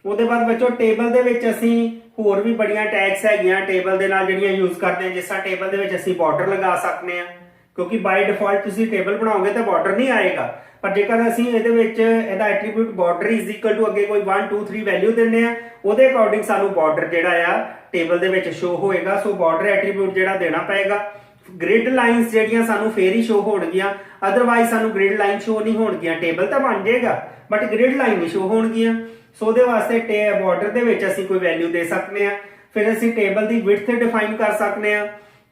ਉਹਦੇ ਬਾਅਦ ਬੱਚੋ ਟੇਬਲ ਦੇ ਵਿੱਚ ਅਸੀਂ ਹੋਰ ਵੀ ਬੜੀਆਂ ਟੈਗਸ ਹੈਗੀਆਂ ਟੇਬਲ ਦੇ ਨਾਲ ਜਿਹੜੀਆਂ ਯੂਜ਼ ਕਰਦੇ ਹਾਂ। ਜਿਸ ਤਰ੍ਹਾਂ ਟੇਬਲ ਦੇ ਵਿੱਚ ਅਸੀਂ ਬਾਰਡਰ ਲਗਾ ਸਕਦੇ ਹਾਂ, ਕਿਉਂਕਿ ਬਾਈ ਡਿਫਾਲਟ ਤੁਸੀਂ ਟੇਬਲ ਬਣਾਓਗੇ ਤਾਂ ਬਾਰਡਰ ਨਹੀਂ ਆਏਗਾ। ਪਰ ਜੇਕਰ ਅਸੀਂ ਇਹਦੇ ਵਿੱਚ ਇਹਦਾ attribute border is equal to ਅੱਗੇ ਕੋਈ 1 2 3 ਵੈਲਿਊ ਦਿੰਦੇ ਆ, ਉਹਦੇ ਅਕੋਰਡਿੰਗ ਸਾਨੂੰ ਬਾਰਡਰ ਜਿਹੜਾ ਆ ਟੇਬਲ ਦੇ ਵਿੱਚ ਸ਼ੋ ਹੋਏਗਾ। ਸੋ ਬਾਰਡਰ ਐਟਰੀਬਿਊਟ ਜਿਹੜਾ ਦੇਣਾ ਪਏਗਾ। ਗ੍ਰਿਡ ਲਾਈਨਸ ਜਿਹੜੀਆਂ ਸਾਨੂੰ ਫੇਰ ਹੀ ਸ਼ੋ ਹੋਣਗੀਆਂ, ਅਦਰਵਾਈਜ਼ ਸਾਨੂੰ ਗ੍ਰਿਡ ਲਾਈਨ ਸ਼ੋ ਨਹੀਂ ਹੋਣਗੀਆਂ। ਟੇਬਲ ਤਾਂ ਬਣ ਜਾਏਗਾ ਬਟ ਗ੍ਰਿਡ ਲਾਈਨ ਨਹੀਂ ਸ਼ੋ ਹੋਣਗੀਆਂ। ਸੋ ਉਹਦੇ ਵਾਸਤੇ ਬਾਰਡਰ ਦੇ ਵਿੱਚ ਅਸੀਂ ਕੋਈ ਵੈਲਿਊ ਦੇ ਸਕਦੇ ਆ। ਫਿਰ ਅਸੀਂ ਟੇਬਲ ਦੀ ਵਿਡਥ ਡਿਫਾਈਨ ਕਰ ਸਕਦੇ ਆ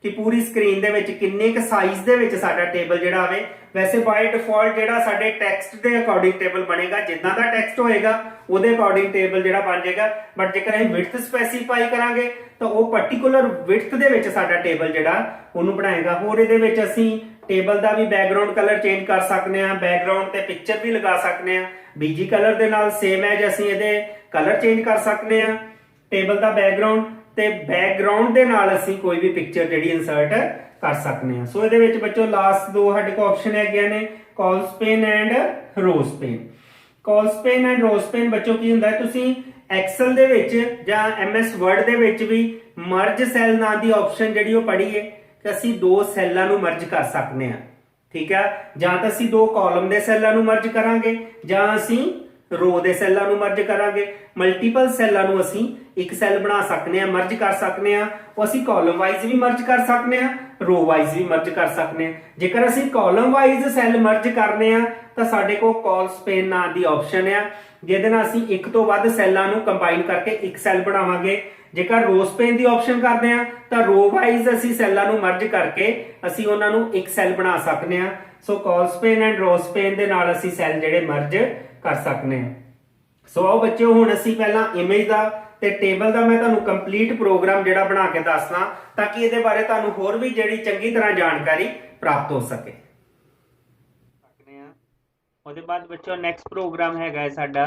ਕਿ ਪੂਰੀ ਸਕਰੀਨ ਦੇ ਵਿੱਚ ਕਿੰਨੇ ਕ ਸਾਈਜ਼ ਦੇ ਵਿੱਚ ਸਾਡਾ ਟੇਬਲ ਜਿਹੜਾ ਆਵੇ। ਵੈਸੇ ਬਾਈ ਡਿਫਾਲਟ ਜਿਹੜਾ ਸਾਡੇ ਟੈਕਸਟ ਦੇ ਅਕੋਰਡਿੰਗ ਟੇਬਲ ਬਣੇਗਾ, ਜਿੱਦਾਂ ਦਾ ਟੈਕਸਟ ਹੋਏਗਾ ਉਹਦੇ ਅਕੋਰਡਿੰਗ ਟੇਬਲ ਜਿਹੜਾ ਬਣ ਜਾਏਗਾ। ਬਟ ਜੇਕਰ ਅਸੀਂ ਵਿਡਥ ਸਪੈਸੀਫਾਈ ਕਰਾਂਗੇ ਤਾਂ ਉਹ ਪਾਰਟਿਕੂਲਰ ਵਿਡਥ ਦੇ ਵਿੱਚ ਸਾਡਾ ਟੇਬਲ ਜਿਹੜਾ ਉਹਨੂੰ ਬਣਾਏਗਾ। ਹੋਰ ਇਹਦੇ ਵਿੱਚ ਅਸੀਂ ਟੇਬਲ ਦਾ ਵੀ ਬੈਕਗ੍ਰਾਉਂਡ ਕਲਰ ਚੇਂਜ ਕਰ ਸਕਦੇ ਆ, ਬੈਕਗ੍ਰਾਉਂਡ ਤੇ ਪਿਕਚਰ ਵੀ ਲਗਾ ਸਕਦੇ ਆ। BG ਕਲਰ ਦੇ ਨਾਲ ਸੇਮ ਐਜ ਅਸੀਂ ਇਹਦੇ ਕਲਰ ਚੇਂਜ ਕਰ ਸਕਦੇ ਆ ਟੇਬਲ ਦਾ ਬੈਕਗ੍ਰਾਉਂਡ, ਤੇ ਬੈਕਗ੍ਰਾਉਂਡ ਦੇ ਨਾਲ ਅਸੀਂ ਕੋਈ ਵੀ ਪਿਕਚਰ ਜਿਹੜੀ ਇਨਸਰਟ ਕਰ ਸਕਦੇ ਹਾਂ। ਸੋ ਇਹਦੇ ਵਿੱਚ ਬੱਚੋ ਲਾਸਟ ਦੋ ਸਾਡੇ ਕੋਲ ਆਪਸ਼ਨ ਹੈਗੀਆਂ ਨੇ, ਕੌਲਸਪੇਨ ਐਂਡ ਰੋਜ਼ਪੇਨ। ਕੌਲਸਪੇਨ ਐਂਡ ਰੋਜ਼ਪੇਨ ਬੱਚੋ ਕੀ ਹੁੰਦਾ ਹੈ? ਤੁਸੀਂ ਐਕਸਲ ਦੇ ਵਿੱਚ ਜਾਂ MS ਵਰਡ ਦੇ ਵਿੱਚ ਵੀ ਮਰਜ ਸੈੱਲ ਨਾਂ ਦੀ ਆਪਸ਼ਨ ਜਿਹੜੀ ਉਹ ਪੜ੍ਹੀ ਹੈ ਕਿ ਅਸੀਂ ਦੋ ਸੈੱਲਾਂ ਨੂੰ ਮਰਜ ਕਰ ਸਕਦੇ ਹਾਂ। ਠੀਕ ਹੈ, ਜਾਂ ਤਾਂ ਅਸੀਂ ਦੋ ਕਾਲਮ ਦੇ ਸੈੱਲਾਂ ਨੂੰ ਮਰਜ ਕਰਾਂਗੇ ਜਾਂ ਅਸੀਂ ਰੋ ਦੇ ਸੈੱਲਾਂ ਨੂੰ ਮਰਜ ਕਰਾਂਗੇ। ਮਲਟੀਪਲ ਸੈੱਲਾਂ ਨੂੰ ਅਸੀਂ ਇੱਕ ਸੈੱਲ ਬਣਾ ਸਕਦੇ ਆ, ਮਰਜ ਕਰ ਸਕਦੇ ਆ। ਉਹ ਅਸੀਂ ਕਾਲਮ ਵਾਈਜ਼ ਵੀ ਮਰਜ ਕਰ ਸਕਦੇ ਆ, ਰੋ ਵਾਈਜ਼ ਵੀ ਮਰਜ ਕਰ ਸਕਦੇ ਆ। ਜੇਕਰ ਅਸੀਂ ਕਾਲਮ ਵਾਈਜ਼ ਸੈੱਲ ਮਰਜ ਕਰਨੇ ਆ ਤਾਂ ਸਾਡੇ ਕੋਲ ਕੌਲਸਪੇਨ ਨਾਂ ਦੀ ਆਪਸ਼ਨ ਆ, ਜਿਹਦੇ ਨਾਲ ਅਸੀਂ ਇੱਕ ਤੋਂ ਵੱਧ ਸੈੱਲਾਂ ਨੂੰ ਕੰਬਾਈਨ ਕਰਕੇ ਇੱਕ ਸੈੱਲ ਬਣਾਵਾਂਗੇ। ਜੇਕਰ ਰੋਜ਼ਪੇਨ ਦੀ ਆਪਸ਼ਨ ਕਰਦੇ ਆ ਤਾਂ ਰੋ ਵਾਈਜ਼ ਅਸੀਂ ਸੈੱਲਾਂ ਨੂੰ ਮਰਜ ਕਰਕੇ ਅਸੀਂ ਉਹਨਾਂ ਨੂੰ ਇੱਕ ਸੈੱਲ ਬਣਾ ਸਕਦੇ ਆ। ਸੋ ਕੌਲਸਪੇਨ ਐਂਡ ਰੋਜ਼ਪੇਨ ਦੇ ਨਾਲ ਅਸੀਂ ਸੈੱਲ ਜਿਹੜੇ ਮਰਜ ਕਰ ਸਕਦੇ ਆ। ਸੋ ਆਓ ਬੱਚਿਓ, ਹੁਣ ਅਸੀਂ ਪਹਿਲਾਂ ਇਮੇਜ ਦਾ ਤੇ ਟੇਬਲ ਦਾ ਮੈਂ ਤੁਹਾਨੂੰ ਕੰਪਲੀਟ ਪ੍ਰੋਗਰਾਮ ਜਿਹੜਾ ਬਣਾ ਕੇ ਦੱਸਣਾ ਤਾਂ ਕਿ ਇਹਦੇ ਬਾਰੇ ਤੁਹਾਨੂੰ ਹੋਰ ਵੀ ਜਿਹੜੀ ਚੰਗੀ ਤਰ੍ਹਾਂ ਜਾਣਕਾਰੀ ਪ੍ਰਾਪਤ ਹੋ ਸਕੇ। ਉਹਦੇ ਬਾਅਦ ਬੱਚੋ ਨੈਕਸਟ ਪ੍ਰੋਗਰਾਮ ਹੈਗਾ ਹੈ ਸਾਡਾ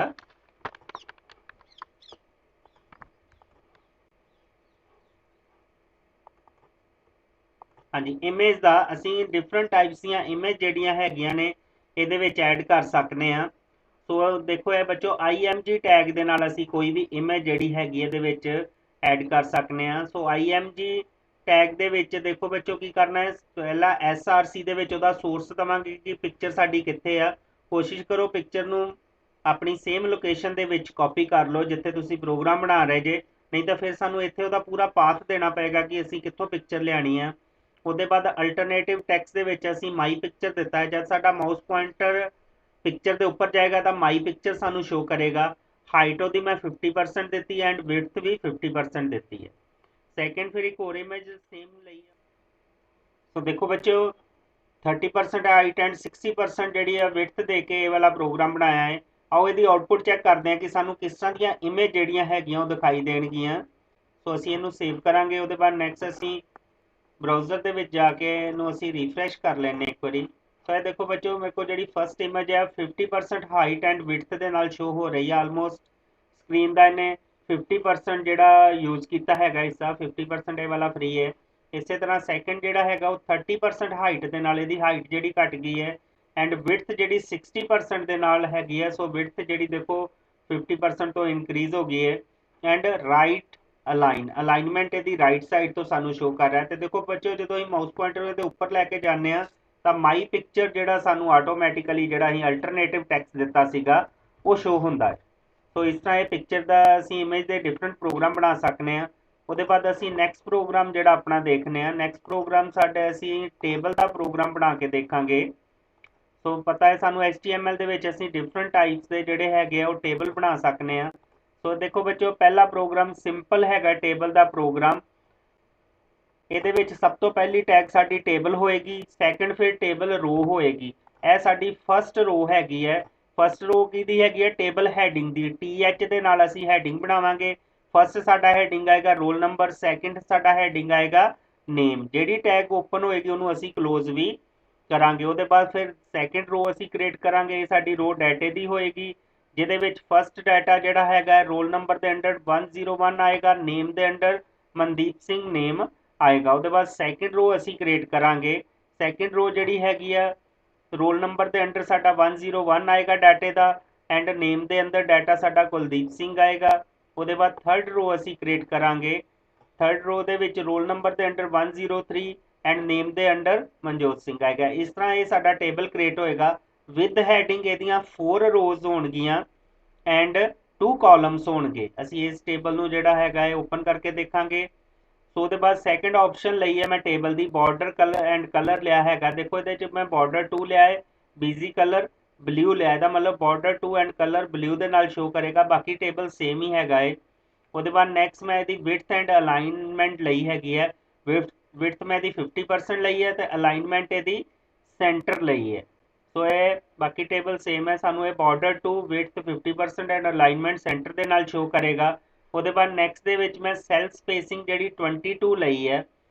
ਹਾਂਜੀ ਇਮੇਜ ਦਾ। ਅਸੀਂ ਡਿਫਰੈਂਟ ਟਾਈਪਸ ਦੀਆਂ ਇਮੇਜ ਜਿਹੜੀਆਂ ਹੈਗੀਆਂ ਨੇ ਇਹਦੇ ਵਿੱਚ ਐਡ ਕਰ ਸਕਦੇ ਹਾਂ। ਸੋ ਦੇਖੋ ਇਹ ਬੱਚੋ IMG ਟੈਗ ਦੇ ਨਾਲ ਅਸੀਂ ਕੋਈ ਵੀ ਇਮੇਜ ਜਿਹੜੀ ਹੈਗੀ ਇਹਦੇ ਵਿੱਚ ਐਡ ਕਰ ਸਕਦੇ ਹਾਂ। ਸੋ IMG ਟੈਗ ਦੇ ਵਿੱਚ ਦੇਖੋ ਬੱਚੋ ਕੀ ਕਰਨਾ ਹੈ, ਪਹਿਲਾਂ SRC ਦੇ ਵਿੱਚ ਉਹਦਾ ਸੋਰਸ ਦੇਵਾਂਗੇ ਕਿ ਪਿਕਚਰ ਸਾਡੀ ਕਿੱਥੇ ਆ। ਕੋਸ਼ਿਸ਼ ਕਰੋ ਪਿਕਚਰ ਨੂੰ ਆਪਣੀ ਸੇਮ ਲੋਕੇਸ਼ਨ ਦੇ ਵਿੱਚ ਕਾਪੀ ਕਰ ਲਓ ਜਿੱਥੇ ਤੁਸੀਂ ਪ੍ਰੋਗਰਾਮ ਬਣਾ ਰਹੇ ਜੇ, ਨਹੀਂ ਤਾਂ ਫਿਰ ਸਾਨੂੰ ਇੱਥੇ ਉਹਦਾ ਪੂਰਾ ਪਾਥ ਦੇਣਾ ਪਏਗਾ ਕਿ ਅਸੀਂ ਕਿੱਥੋਂ ਪਿਕਚਰ ਲਿਆਣੀ ਆ। ਉਹਦੇ ਬਾਅਦ ਅਲਟਰਨੇਟਿਵ ਟੈਕਸਟ ਦੇ ਵਿੱਚ ਅਸੀਂ ਮਾਈ ਪਿਕਚਰ ਦਿੱਤਾ ਹੈ। ਜਦ ਸਾਡਾ ਮਾਊਸ ਪੁਆਇੰਟਰ ਪਿਕਚਰ ਦੇ ਉੱਪਰ ਜਾਏਗਾ ਤਾਂ ਮਾਈ ਪਿਕਚਰ ਸਾਨੂੰ ਸ਼ੋ ਕਰੇਗਾ। ਹਾਈਟ ਉਹਦੀ ਮੈਂ 50% ਦਿੱਤੀ ਹੈ ਐਂਡ ਵਿਡਥ ਵੀ 50% ਦਿੱਤੀ ਹੈ। ਸੈਕਿੰਡ ਫਿਰ ਇੱਕ ਹੋਰ ਇਮੇਜ ਸੇਮ ਲਈ ਹੈ। ਸੋ ਦੇਖੋ ਬੱਚਿਓ 30% ਹਾਈਟ ਐਂਡ 60% ਜਿਹੜੀ ਹੈ ਵਿਡਥ ਦੇ ਕੇ ਇਹ ਵਾਲਾ ਪ੍ਰੋਗਰਾਮ ਬਣਾਇਆ ਹੈ। ਆਓ ਇਹਦੀ ਆਉਟਪੁੱਟ ਚੈੱਕ ਕਰਦੇ ਹਾਂ ਕਿ ਸਾਨੂੰ ਕਿਸ ਤਰ੍ਹਾਂ ਦੀਆਂ ਇਮੇਜ ਜਿਹੜੀਆਂ ਹੈਗੀਆਂ ਉਹ ਦਿਖਾਈ ਦੇਣਗੀਆਂ। ਸੋ ਅਸੀਂ ਇਹਨੂੰ ਸੇਵ ਕਰਾਂਗੇ। ਉਹਦੇ ਬਾਅਦ ਨੈਕਸਟ ਅਸੀਂ ਬਰਾਊਜ਼ਰ ਦੇ ਵਿੱਚ ਜਾ ਕੇ ਇਹਨੂੰ ਅਸੀਂ ਰਿਫਰੈਸ਼ ਕਰ ਲੈਂਦੇ ਇੱਕ ਵਾਰੀ। ਸੋ ਇਹ ਦੇਖੋ ਬੱਚੋ ਮੇਰੇ ਕੋਲ ਜਿਹੜੀ ਫਸਟ ਇਮੇਜ ਹੈ 50% ਹਾਈਟ ਐਂਡ ਵਿਡਥ ਦੇ ਨਾਲ ਸ਼ੋ ਹੋ ਰਹੀ ਹੈ। ਆਲਮੋਸਟ ਸਕਰੀਨ ਦਾ ਇਹਨੇ 50% ਜਿਹੜਾ ਯੂਜ਼ ਕੀਤਾ ਹੈਗਾ ਹਿੱਸਾ, 50% ਇਹ ਵਾਲਾ ਫ੍ਰੀ ਹੈ। ਇਸੇ ਤਰ੍ਹਾਂ ਸੈਕਿੰਡ ਜਿਹੜਾ ਹੈਗਾ ਉਹ 30% ਹਾਈਟ ਦੇ ਨਾਲ ਇਹਦੀ ਹਾਈਟ ਜਿਹੜੀ ਘਟ ਗਈ ਹੈ ਐਂਡ ਵਿਡਥ ਜਿਹੜੀ 60% ਦੇ ਨਾਲ ਹੈਗੀ ਹੈ। ਸੋ ਵਿਡਥ ਜਿਹੜੀ ਦੇਖੋ 50% ਤੋਂ ਇਨਕਰੀਜ਼ ਹੋ ਗਈ ਹੈ ਐਂਡ ਰਾਈਟ ਅਲਾਈਨਮੈਂਟ ਇਹਦੀ ਰਾਈਟ ਸਾਈਡ ਤੋਂ ਸਾਨੂੰ ਸ਼ੋ ਕਰ ਰਿਹਾ। ਤੇ ਦੇਖੋ ਬੱਚਿਓ ਜਦੋਂ ਅਸੀਂ ਮਾਊਸ ਪੁਆਇੰਟਰ ਇਹਦੇ ਉੱਪਰ ਲੈ ਕੇ ਜਾਂਦੇ ਆ ਤਾਂ ਮਾਈ ਪਿਕਚਰ ਜਿਹੜਾ ਸਾਨੂੰ ਆਟੋਮੈਟਿਕਲੀ ਜਿਹੜਾ ਅਸੀਂ ਅਲਟਰਨੇਟਿਵ ਟੈਕਸਟ ਦਿੱਤਾ ਸੀਗਾ ਉਹ ਸ਼ੋ ਹੁੰਦਾ ਹੈ। ਸੋ ਇਸ ਤਰ੍ਹਾਂ ਇਹ ਪਿਕਚਰ ਦਾ ਅਸੀਂ ਇਮੇਜ ਦੇ ਡਿਫਰੈਂਟ ਪ੍ਰੋਗਰਾਮ ਬਣਾ ਸਕਦੇ ਹਾਂ। ਉਹਦੇ ਬਾਅਦ ਅਸੀਂ ਨੈਕਸਟ ਪ੍ਰੋਗਰਾਮ ਜਿਹੜਾ ਆਪਣਾ ਦੇਖਦੇ ਹਾਂ। ਨੈਕਸਟ ਪ੍ਰੋਗਰਾਮ ਸਾਡੇ ਅਸੀਂ ਟੇਬਲ ਦਾ ਪ੍ਰੋਗਰਾਮ ਬਣਾ ਕੇ ਦੇਖਾਂਗੇ। ਸੋ ਪਤਾ ਹੈ ਸਾਨੂੰ HTML ਦੇ ਵਿੱਚ ਅਸੀਂ ਡਿਫਰੈਂਟ ਟਾਈਪਸ ਦੇ ਜਿਹੜੇ ਹੈਗੇ ਆ ਉਹ ਟੇਬਲ ਬਣਾ ਸਕਦੇ ਹਾਂ। ਸੋ ਦੇਖੋ ਬੱਚਿਓ ਪਹਿਲਾ ਪ੍ਰੋਗਰਾਮ ਸਿੰਪਲ ਹੈਗਾ ਟੇਬਲ ਦਾ ਪ੍ਰੋਗਰਾਮ। ਇਹਦੇ ਵਿੱਚ ਸਭ ਤੋਂ ਪਹਿਲੀ ਟੈਗ ਸਾਡੀ ਟੇਬਲ ਹੋਏਗੀ, ਸੈਕੰਡ ਫਿਰ ਟੇਬਲ ਰੋ ਹੋਏਗੀ। ਇਹ ਸਾਡੀ ਫਸਟ ਰੋ ਹੈਗੀ ਹੈ। ਫਸਟ ਰੋ ਕਿਹਦੀ ਹੈਗੀ ਹੈ, ਟੇਬਲ ਹੈਡਿੰਗ ਦੀ। TH ਦੇ ਨਾਲ ਅਸੀਂ ਹੈਡਿੰਗ ਬਣਾਵਾਂਗੇ। ਫਸਟ ਸਾਡਾ ਹੈਡਿੰਗ ਆਏਗਾ ਰੋਲ ਨੰਬਰ, ਸੈਕੰਡ ਸਾਡਾ ਹੈਡਿੰਗ ਆਏਗਾ ਨੇਮ। ਜਿਹੜੀ ਟੈਗ ਓਪਨ ਹੋਏਗੀ ਉਹਨੂੰ ਅਸੀਂ ਕਲੋਜ਼ ਵੀ ਕਰਾਂਗੇ। ਉਹਦੇ ਬਾਅਦ ਫਿਰ ਸੈਕੰਡ ਰੋ ਅਸੀਂ ਕ੍ਰੀਏਟ ਕਰਾਂਗੇ। ਇਹ ਸਾਡੀ ਰੋ ਡਾਟੇ ਦੀ ਹੋਏਗੀ ਜਿਹਦੇ ਵਿੱਚ ਫਸਟ ਡਾਟਾ ਜਿਹੜਾ ਹੈਗਾ ਰੋਲ ਨੰਬਰ ਦੇ ਅੰਡਰ 101 ਆਏਗਾ, ਨੇਮ ਦੇ ਅੰਡਰ ਮਨਦੀਪ ਸਿੰਘ ਨੇਮ ਆਏਗਾ। ਉਹਦੇ ਬਾਅਦ ਸੈਕੰਡ ਰੋ ਅਸੀਂ ਕ੍ਰੀਏਟ ਕਰਾਂਗੇ। ਸੈਕੰਡ ਰੋ ਜਿਹੜੀ ਹੈਗੀ ਆ ਰੋਲ ਨੰਬਰ ਦੇ ਅੰਡਰ ਸਾਡਾ 101 ਆਏਗਾ ਡਾਟੇ ਦਾ ਐਂਡ ਨੇਮ ਦੇ ਅੰਦਰ ਡਾਟਾ ਸਾਡਾ ਕੁਲਦੀਪ ਸਿੰਘ ਆਏਗਾ। ਉਹਦੇ ਬਾਅਦ ਥਰਡ ਰੋ ਅਸੀਂ ਕ੍ਰੀਏਟ ਕਰਾਂਗੇ। ਥਰਡ ਰੋ ਦੇ ਵਿੱਚ ਰੋਲ ਨੰਬਰ ਦੇ ਅੰਡਰ 103 ਐਂਡ ਨੇਮ ਦੇ ਅੰਡਰ ਮਨਜੋਤ ਸਿੰਘ ਆਏਗਾ। ਇਸ ਤਰ੍ਹਾਂ ਇਹ ਸਾਡਾ ਟੇਬਲ ਕ੍ਰੀਏਟ ਹੋਏਗਾ ਵਿਦ ਹੈਡਿੰਗ। ਇਹਦੀਆਂ 4 ਰੋਜ਼ ਹੋਣਗੀਆਂ ਐਂਡ 2 ਕਾਲਮਸ ਹੋਣਗੇ। ਅਸੀਂ ਇਸ ਟੇਬਲ ਨੂੰ ਜਿਹੜਾ ਹੈਗਾ ਹੈ ਓਪਨ ਕਰਕੇ ਦੇਖਾਂਗੇ। ਸੋ ਉਹਦੇ ਬਾਅਦ ਸੈਕੰਡ ਆਪਸ਼ਨ ਲਈ ਹੈ ਮੈਂ table the border colour and colour ਲਿਆ ਹੈਗਾ। ਦੇਖੋ ਇਹਦੇ 'ਚ ਮੈਂ ਬਾਰਡਰ 2 ਲਿਆ ਹੈ, ਬਿਜ਼ੀ ਕਲਰ ਬਲੂ ਲਿਆ। ਇਹਦਾ ਮਤਲਬ ਬਾਰਡਰ 2 ਐਂਡ ਕਲਰ ਬਲੂ ਦੇ ਨਾਲ ਸ਼ੋ ਕਰੇਗਾ, ਬਾਕੀ ਟੇਬਲ ਸੇਮ ਹੀ ਹੈਗਾ ਹੈ। ਉਹਦੇ ਬਾਅਦ ਨੈਕਸਟ ਮੈਂ ਇਹਦੀ ਵਿਡਥ ਐਂਡ ਅਲਾਈਨਮੈਂਟ ਲਈ ਹੈਗੀ ਹੈ। ਵਿਡਥ ਮੈਂ ਇਹਦੀ 50% ਲਈ ਹੈ ਤੇ ਅਲਾਈਨਮੈਂਟ ਇਹਦੀ ਸੈਂਟਰ ਲਈ ਹੈ। ਸੋ ਇਹ ਬਾਕੀ ਟੇਬਲ ਸੇਮ ਹੈ। ਸਾਨੂੰ ਇਹ border 2 width 50% and alignment centre ਦੇ ਨਾਲ ਸ਼ੋ ਕਰੇਗਾ। ਉਹਦੇ ਬਾਅਦ ਨੈਕਸਟ ਦੇ ਵਿੱਚ ਮੈਂ ਸੈੱਲ ਸਪੇਸਿੰਗ ਜਿਹੜੀ 22 ਲਈ ਹੈ।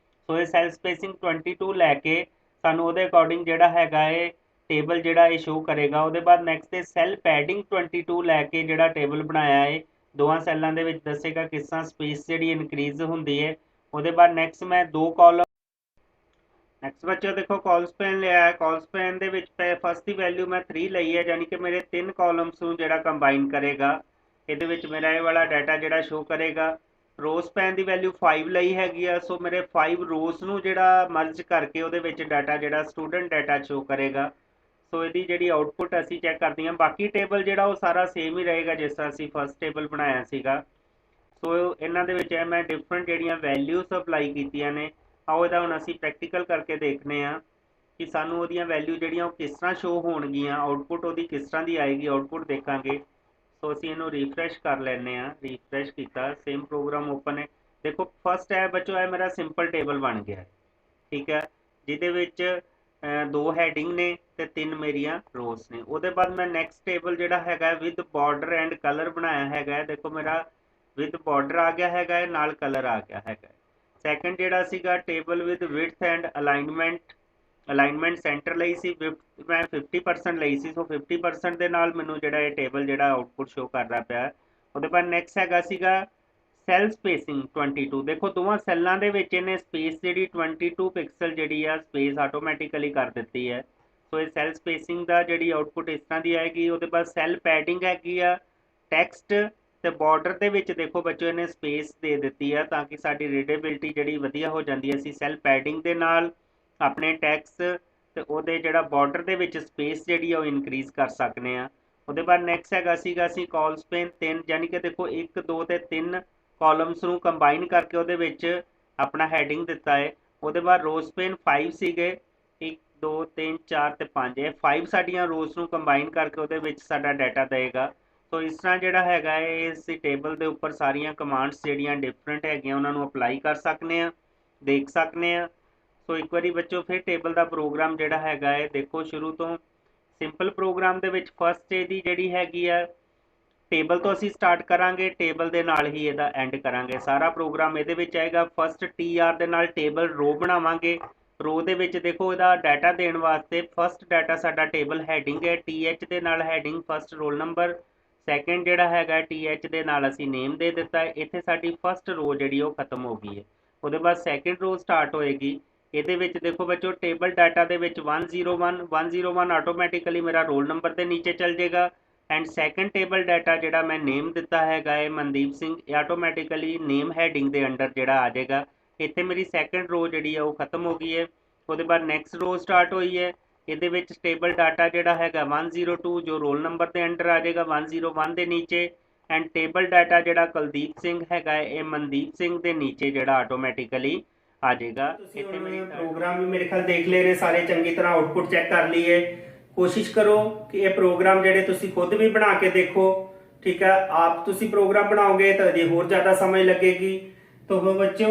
ਸੋ ਇਹ ਸੈੱਲ ਸਪੇਸਿੰਗ 22 ਲੈ ਕੇ ਸਾਨੂੰ ਉਹਦੇ ਅਕੋਰਡਿੰਗ ਜਿਹੜਾ ਹੈਗਾ ਇਹ ਟੇਬਲ ਜਿਹੜਾ ਇਹ ਸ਼ੋ ਕਰੇਗਾ। ਉਹਦੇ ਬਾਅਦ ਨੈਕਸਟ ਤੇ ਸੈੱਲ ਪੈਡਿੰਗ 22 ਲੈ ਕੇ ਜਿਹੜਾ ਟੇਬਲ ਬਣਾਇਆ ਹੈ ਦੋਵਾਂ ਸੈੱਲਾਂ ਦੇ ਵਿੱਚ ਦੱਸੇਗਾ ਕਿਸ ਤਰ੍ਹਾਂ ਸਪੇਸ ਜਿਹੜੀ ਇਨਕਰੀਜ਼ ਹੁੰਦੀ ਹੈ। ਉਹਦੇ ਬਾਅਦ ਨੈਕਸਟ ਮੈਂ 2 ਕਾਲਮ ਨੈਕਸਟ ਬੱਚਿਓ ਦੇਖੋ ਕਾਲ ਸਪੈਨ ਲਿਆ ਹੈ। ਕਾਲ ਸਪੈਨ ਦੇ ਵਿੱਚ ਫਸਟ ਦੀ ਵੈਲਿਊ ਮੈਂ 3 ਲਈ ਹੈ, ਯਾਨੀ ਕਿ ਮੇਰੇ 3 ਕਾਲਮਸ ਨੂੰ ਜਿਹੜਾ ਕੰਬਾਈਨ ਕਰੇਗਾ। ਇਹਦੇ ਵਿੱਚ ਮੇਰਾ ਇਹ ਵਾਲਾ ਡਾਟਾ ਜਿਹੜਾ ਸ਼ੋ ਕਰੇਗਾ। ਰੋ ਸਪੈਨ ਦੀ ਵੈਲਿਊ 5 ਲਈ ਹੈਗੀ ਆ। ਸੋ ਮੇਰੇ 5 ਰੋਜ਼ ਨੂੰ ਜਿਹੜਾ ਮਰਜ ਕਰਕੇ ਉਹਦੇ ਵਿੱਚ ਡਾਟਾ ਜਿਹੜਾ ਸਟੂਡੈਂਟ ਡਾਟਾ ਸ਼ੋ ਕਰੇਗਾ। ਸੋ ਇਹਦੀ ਜਿਹੜੀ ਆਉਟਪੁੱਟ ਅਸੀਂ ਚੈੱਕ ਕਰਦੇ ਹਾਂ। ਬਾਕੀ ਟੇਬਲ ਜਿਹੜਾ ਉਹ ਸਾਰਾ ਸੇਮ ਹੀ ਰਹੇਗਾ ਜਿਸ ਤਰ੍ਹਾਂ ਅਸੀਂ ਫਸਟ ਟੇਬਲ ਬਣਾਇਆ ਸੀਗਾ। ਸੋ ਇਹਨਾਂ ਦੇ ਵਿੱਚ ਮੈਂ ਡਿਫਰੈਂਟ ਜਿਹੜੀਆਂ ਵੈਲਿਊਜ਼ ਅਪਲਾਈ ਕੀਤੀਆਂ ਨੇ। ਆਓ ਇਹਦਾ ਹੁਣ ਅਸੀਂ ਪ੍ਰੈਕਟੀਕਲ ਕਰਕੇ ਦੇਖਦੇ ਹਾਂ ਕਿ ਸਾਨੂੰ ਉਹਦੀਆਂ ਵੈਲਿਊ ਜਿਹੜੀਆਂ ਉਹ ਕਿਸ ਤਰ੍ਹਾਂ ਸ਼ੋ ਹੋਣਗੀਆਂ, ਆਉਟਪੁੱਟ ਉਹਦੀ ਕਿਸ ਤਰ੍ਹਾਂ ਦੀ ਆਏਗੀ, ਆਉਟਪੁੱਟ ਦੇਖਾਂਗੇ। ਸੋ ਅਸੀਂ ਇਹਨੂੰ ਰਿਫਰੈਸ਼ ਕਰ ਲੈਂਦੇ ਹਾਂ। ਰਿਫਰੈਸ਼ ਕੀਤਾ, ਸੇਮ ਪ੍ਰੋਗਰਾਮ ਓਪਨ ਹੈ। ਦੇਖੋ ਫਸਟ ਹੈ ਬੱਚੋ ਇਹ ਮੇਰਾ ਸਿੰਪਲ ਟੇਬਲ ਬਣ ਗਿਆ, ਠੀਕ ਹੈ, ਜਿਹਦੇ ਵਿੱਚ 2 ਹੈਡਿੰਗ ਨੇ ਤੇ 3 ਮੇਰੀਆਂ ਰੋਜ਼ ਨੇ। ਉਹਦੇ ਬਾਅਦ ਮੈਂ ਨੈਕਸਟ ਟੇਬਲ ਜਿਹੜਾ ਹੈਗਾ ਵਿਦ ਬਾਰਡਰ ਐਂਡ ਕਲਰ ਬਣਾਇਆ ਹੈਗਾ। ਦੇਖੋ ਮੇਰਾ ਵਿਦ ਬਾਰਡਰ ਆ ਗਿਆ ਹੈਗਾ, ਨਾਲ ਕਲਰ ਆ ਗਿਆ ਹੈਗਾ। ਸੈਕੰਡ ਜਿਹੜਾ ਸੀਗਾ table with width and alignment centre ਲਈ ਸੀ, ਮੈਂ 50% ਲਈ ਸੀ, ਸੋ 50% ਦੇ ਨਾਲ ਮੈਨੂੰ ਜਿਹੜਾ ਇਹ ਟੇਬਲ ਜਿਹੜਾ ਆਊਟਪੁੱਟ ਸ਼ੋ ਕਰਦਾ ਪਿਆ। ਉਹਦੇ ਬਾਅਦ ਨੈਕਸਟ ਹੈਗਾ ਸੀਗਾ ਸੈੱਲ ਸਪੇਸਿੰਗ 22। ਦੇਖੋ ਦੋਵਾਂ ਸੈੱਲਾਂ ਦੇ ਵਿੱਚ ਇਹਨੇ ਸਪੇਸ ਜਿਹੜੀ 22 ਪਿਕਸਲ ਜਿਹੜੀ ਆ ਸਪੇਸ ਆਟੋਮੈਟਿਕਲੀ ਕਰ ਦਿੱਤੀ ਹੈ। ਸੋ ਇਹ ਸੈੱਲ ਸਪੇਸਿੰਗ ਦਾ ਜਿਹੜੀ ਆਊਟਪੁੱਟ ਇਸ ਤਰ੍ਹਾਂ ਦੀ ਆਏਗੀ। ਉਹਦੇ ਬਾਅਦ ਸੈੱਲ ਪੈਡਿੰਗ ਹੈਗੀ ਆ, ਟੈਕਸਟ ਤੇ ਬਾਰਡਰ ਦੇ ਵਿੱਚ ਦੇਖੋ ਬੱਚੋ ਇਹਨੇ ਸਪੇਸ ਦੇ ਦਿੱਤੀ ਆ ਤਾਂ ਕਿ ਸਾਡੀ ਰੀਡੇਬਿਲਟੀ ਜਿਹੜੀ ਵਧੀਆ ਹੋ ਜਾਂਦੀ ਹੈ। ਅਸੀਂ ਸੈੱਲ ਪੈਡਿੰਗ ਦੇ ਨਾਲ ਆਪਣੇ ਟੈਕਸਟ ਤੇ ਉਹਦੇ ਜਿਹੜਾ ਬਾਰਡਰ ਦੇ ਵਿੱਚ ਸਪੇਸ ਜਿਹੜੀ ਆ ਉਹ ਇਨਕਰੀਜ਼ ਕਰ ਸਕਦੇ ਆ। ਉਹਦੇ ਬਾਅਦ ਨੈਕਸਟ ਹੈਗਾ ਸੀਗਾ ਅਸੀਂ ਕਾਲ ਸਪੇਨ 3, ਯਾਨੀ ਕਿ ਦੇਖੋ 1 2 ਤੇ 3 ਕਾਲਮਸ ਨੂੰ ਕੰਬਾਈਨ ਕਰਕੇ ਉਹਦੇ ਵਿੱਚ ਆਪਣਾ ਹੈਡਿੰਗ ਦਿੱਤਾ ਹੈ। ਉਹਦੇ ਬਾਅਦ ਰੋ ਸਪੇਨ 5 ਸੀਗੇ, 1 2 3 4 ਤੇ 5, ਇਹ 5 ਸਾਡੀਆਂ ਰੋਜ਼ ਨੂੰ ਕੰਬਾਈਨ ਕਰਕੇ ਉਹਦੇ ਵਿੱਚ ਸਾਡਾ ਡਾਟਾ ਦੇਗਾ। ਸੋ ਇਸ ਤਰ੍ਹਾਂ ਜਿਹੜਾ ਹੈਗਾ ਹੈ ਇਸ ਟੇਬਲ ਦੇ ਉੱਪਰ ਸਾਰੀਆਂ ਕਮਾਂਡਸ ਜਿਹੜੀਆਂ ਡਿਫਰੈਂਟ ਹੈਗੀਆਂ ਉਹਨਾਂ ਨੂੰ ਅਪਲਾਈ ਕਰ ਸਕਦੇ ਆ, ਦੇਖ ਸਕਦੇ ਆ। ਸੋ ਇੱਕ ਵਾਰੀ ਬੱਚੋ ਫਿਰ ਟੇਬਲ ਦਾ ਪ੍ਰੋਗਰਾਮ ਜਿਹੜਾ ਹੈਗਾ ਹੈ ਦੇਖੋ ਸ਼ੁਰੂ ਤੋਂ ਸਿੰਪਲ ਪ੍ਰੋਗਰਾਮ ਦੇ ਵਿੱਚ ਫਸਟ ਇਹਦੀ ਜਿਹੜੀ ਹੈਗੀ ਆ ਟੇਬਲ ਤੋਂ ਅਸੀਂ ਸਟਾਰਟ ਕਰਾਂਗੇ, ਟੇਬਲ ਦੇ ਨਾਲ ਹੀ ਇਹਦਾ ਐਂਡ ਕਰਾਂਗੇ। ਸਾਰਾ ਪ੍ਰੋਗਰਾਮ ਇਹਦੇ ਵਿੱਚ ਆਏਗਾ। ਫਸਟ TR ਦੇ ਨਾਲ ਟੇਬਲ ਰੋ ਬਣਾਵਾਂਗੇ। ਰੋ ਦੇ ਵਿੱਚ ਦੇਖੋ ਇਹਦਾ ਡਾਟਾ ਦੇਣ ਵਾਸਤੇ ਫਸਟ ਡਾਟਾ ਸਾਡਾ ਟੇਬਲ ਹੈਡਿੰਗ ਹੈ, TH ਦੇ ਨਾਲ heading first roll number, second ਜਿਹੜਾ ਹੈਗਾ TH ਦੇ ਨਾਲ ਅਸੀਂ ਨੇਮ ਦੇ ਦਿੱਤਾ ਹੈ। ਇੱਥੇ ਸਾਡੀ ਫਸਟ ਰੋ ਜਿਹੜੀ ਉਹ ਖਤਮ ਹੋ ਗਈ ਹੈ। ਉਹਦੇ ਬਾਅਦ ਸੈਕਿੰਡ ਰੋ ਸਟਾਰਟ ਹੋਏਗੀ। ਇਹਦੇ ਵਿੱਚ ਦੇਖੋ ਬੱਚੋ ਟੇਬਲ ਡਾਟਾ ਦੇ ਵਿੱਚ 101 ਆਟੋਮੈਟਿਕਲੀ ਮੇਰਾ ਰੋਲ ਨੰਬਰ ਦੇ ਨੀਚੇ ਚੱਲ ਜਾਏਗਾ। ਐਂਡ ਸੈਕਿੰਡ ਟੇਬਲ ਡਾਟਾ ਜਿਹੜਾ ਮੈਂ ਨੇਮ ਦਿੱਤਾ ਹੈਗਾ ਹੈ ਮਨਦੀਪ ਸਿੰਘ, ਇਹ ਆਟੋਮੈਟਿਕਲੀ ਨੇਮ ਹੈਡਿੰਗ ਦੇ ਅੰਡਰ ਜਿਹੜਾ ਆ ਜਾਏਗਾ। ਇੱਥੇ ਮੇਰੀ ਸੈਕਿੰਡ ਰੋ ਜਿਹੜੀ ਆ ਉਹ ਖਤਮ ਹੋ ਗਈ ਹੈ। ਉਹਦੇ ਬਾਅਦ ਨੈਕਸਟ ਰੋ ਸਟਾਰਟ ਹੋਈ ਹੈ। ਇਹਦੇ ਵਿੱਚ ਟੇਬਲ ਡਾਟਾ ਜਿਹੜਾ ਹੈਗਾ 102 ਜੋ ਰੋਲ ਨੰਬਰ ਦੇ ਅੰਡਰ ਆ ਜਾਏਗਾ 101 ਦੇ ਨੀਚੇ। ਐਂਡ ਟੇਬਲ ਡਾਟਾ ਜਿਹੜਾ ਕੁਲਦੀਪ ਸਿੰਘ ਹੈਗਾ ਇਹ ਮਨਦੀਪ ਸਿੰਘ ਦੇ ਨੀਚੇ ਜਿਹੜਾ ਆਟੋਮੈਟਿਕਲੀ ਆ ਜਾਏਗਾ। ਇੱਥੇ ਮੇਰੀ ਪ੍ਰੋਗਰਾਮ ਵੀ ਮੇਰੇ ਖਿਆਲ ਦੇਖ ਲਏ ਨੇ ਸਾਰੇ, ਚੰਗੀ ਤਰ੍ਹਾਂ ਆਊਟਪੁੱਟ ਚੈੱਕ ਕਰ ਲਈਏ। ਕੋਸ਼ਿਸ਼ ਕਰੋ ਕਿ ਇਹ ਪ੍ਰੋਗਰਾਮ ਜਿਹੜੇ ਤੁਸੀਂ ਖੁਦ ਵੀ ਬਣਾ ਕੇ ਦੇਖੋ, ਠੀਕ ਹੈ। ਆਪ ਤੁਸੀਂ ਪ੍ਰੋਗਰਾਮ ਬਣਾਓਗੇ ਤਾਂ ਇਹਦੀ ਹੋਰ ਜ਼ਿਆਦਾ ਸਮਝ ਲੱਗੇਗੀ। ਤਾਂ ਬੱਚੋ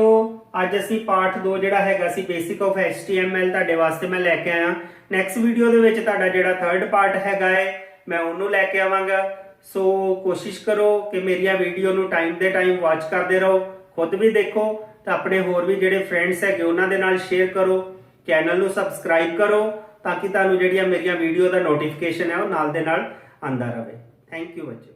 ਅੱਜ ਅਸੀਂ ਪਾਠ 2 ਜਿਹੜਾ ਹੈਗਾ ਸੀ ਬੇਸਿਕ ਆਫ HTML ਤੁਹਾਡੇ ਵਾਸਤੇ ਮੈਂ ਲੈ ਕੇ ਆਇਆ। ਨੈਕਸਟ ਵੀਡੀਓ ਦੇ ਵਿੱਚ ਤੁਹਾਡਾ ਜਿਹੜਾ ਥਰਡ ਪਾਰਟ ਹੈਗਾ ਹੈ ਮੈਂ ਉਹਨੂੰ ਲੈ ਕੇ ਆਵਾਂਗਾ। ਸੋ ਕੋਸ਼ਿਸ਼ ਕਰੋ ਕਿ ਮੇਰੀਆਂ ਵੀਡੀਓ ਨੂੰ ਟਾਈਮ ਦੇ ਟਾਈਮ ਵਾਚ ਕਰਦੇ ਰਹੋ, ਖੁਦ ਵੀ ਦੇਖੋ ਤਾਂ ਆਪਣੇ ਹੋਰ ਵੀ ਜਿਹੜੇ ਫਰੈਂਡਸ ਹੈਗੇ ਉਹਨਾਂ ਦੇ ਨਾਲ ਸ਼ੇਅਰ ਕਰੋ। ਚੈਨਲ ਨੂੰ ਸਬਸਕ੍ਰਾਈਬ ਕਰੋ ਤਾਂ ਕਿ ਤੁਹਾਨੂੰ ਜਿਹੜੀਆਂ ਮੇਰੀਆਂ ਵੀਡੀਓ ਦਾ ਨੋਟੀਫਿਕੇਸ਼ਨ ਹੈ ਉਹ ਨਾਲ ਦੇ ਨਾਲ ਆਉਂਦਾ ਰਹੇ। ਥੈਂਕ ਯੂ ਬੱਚੇ।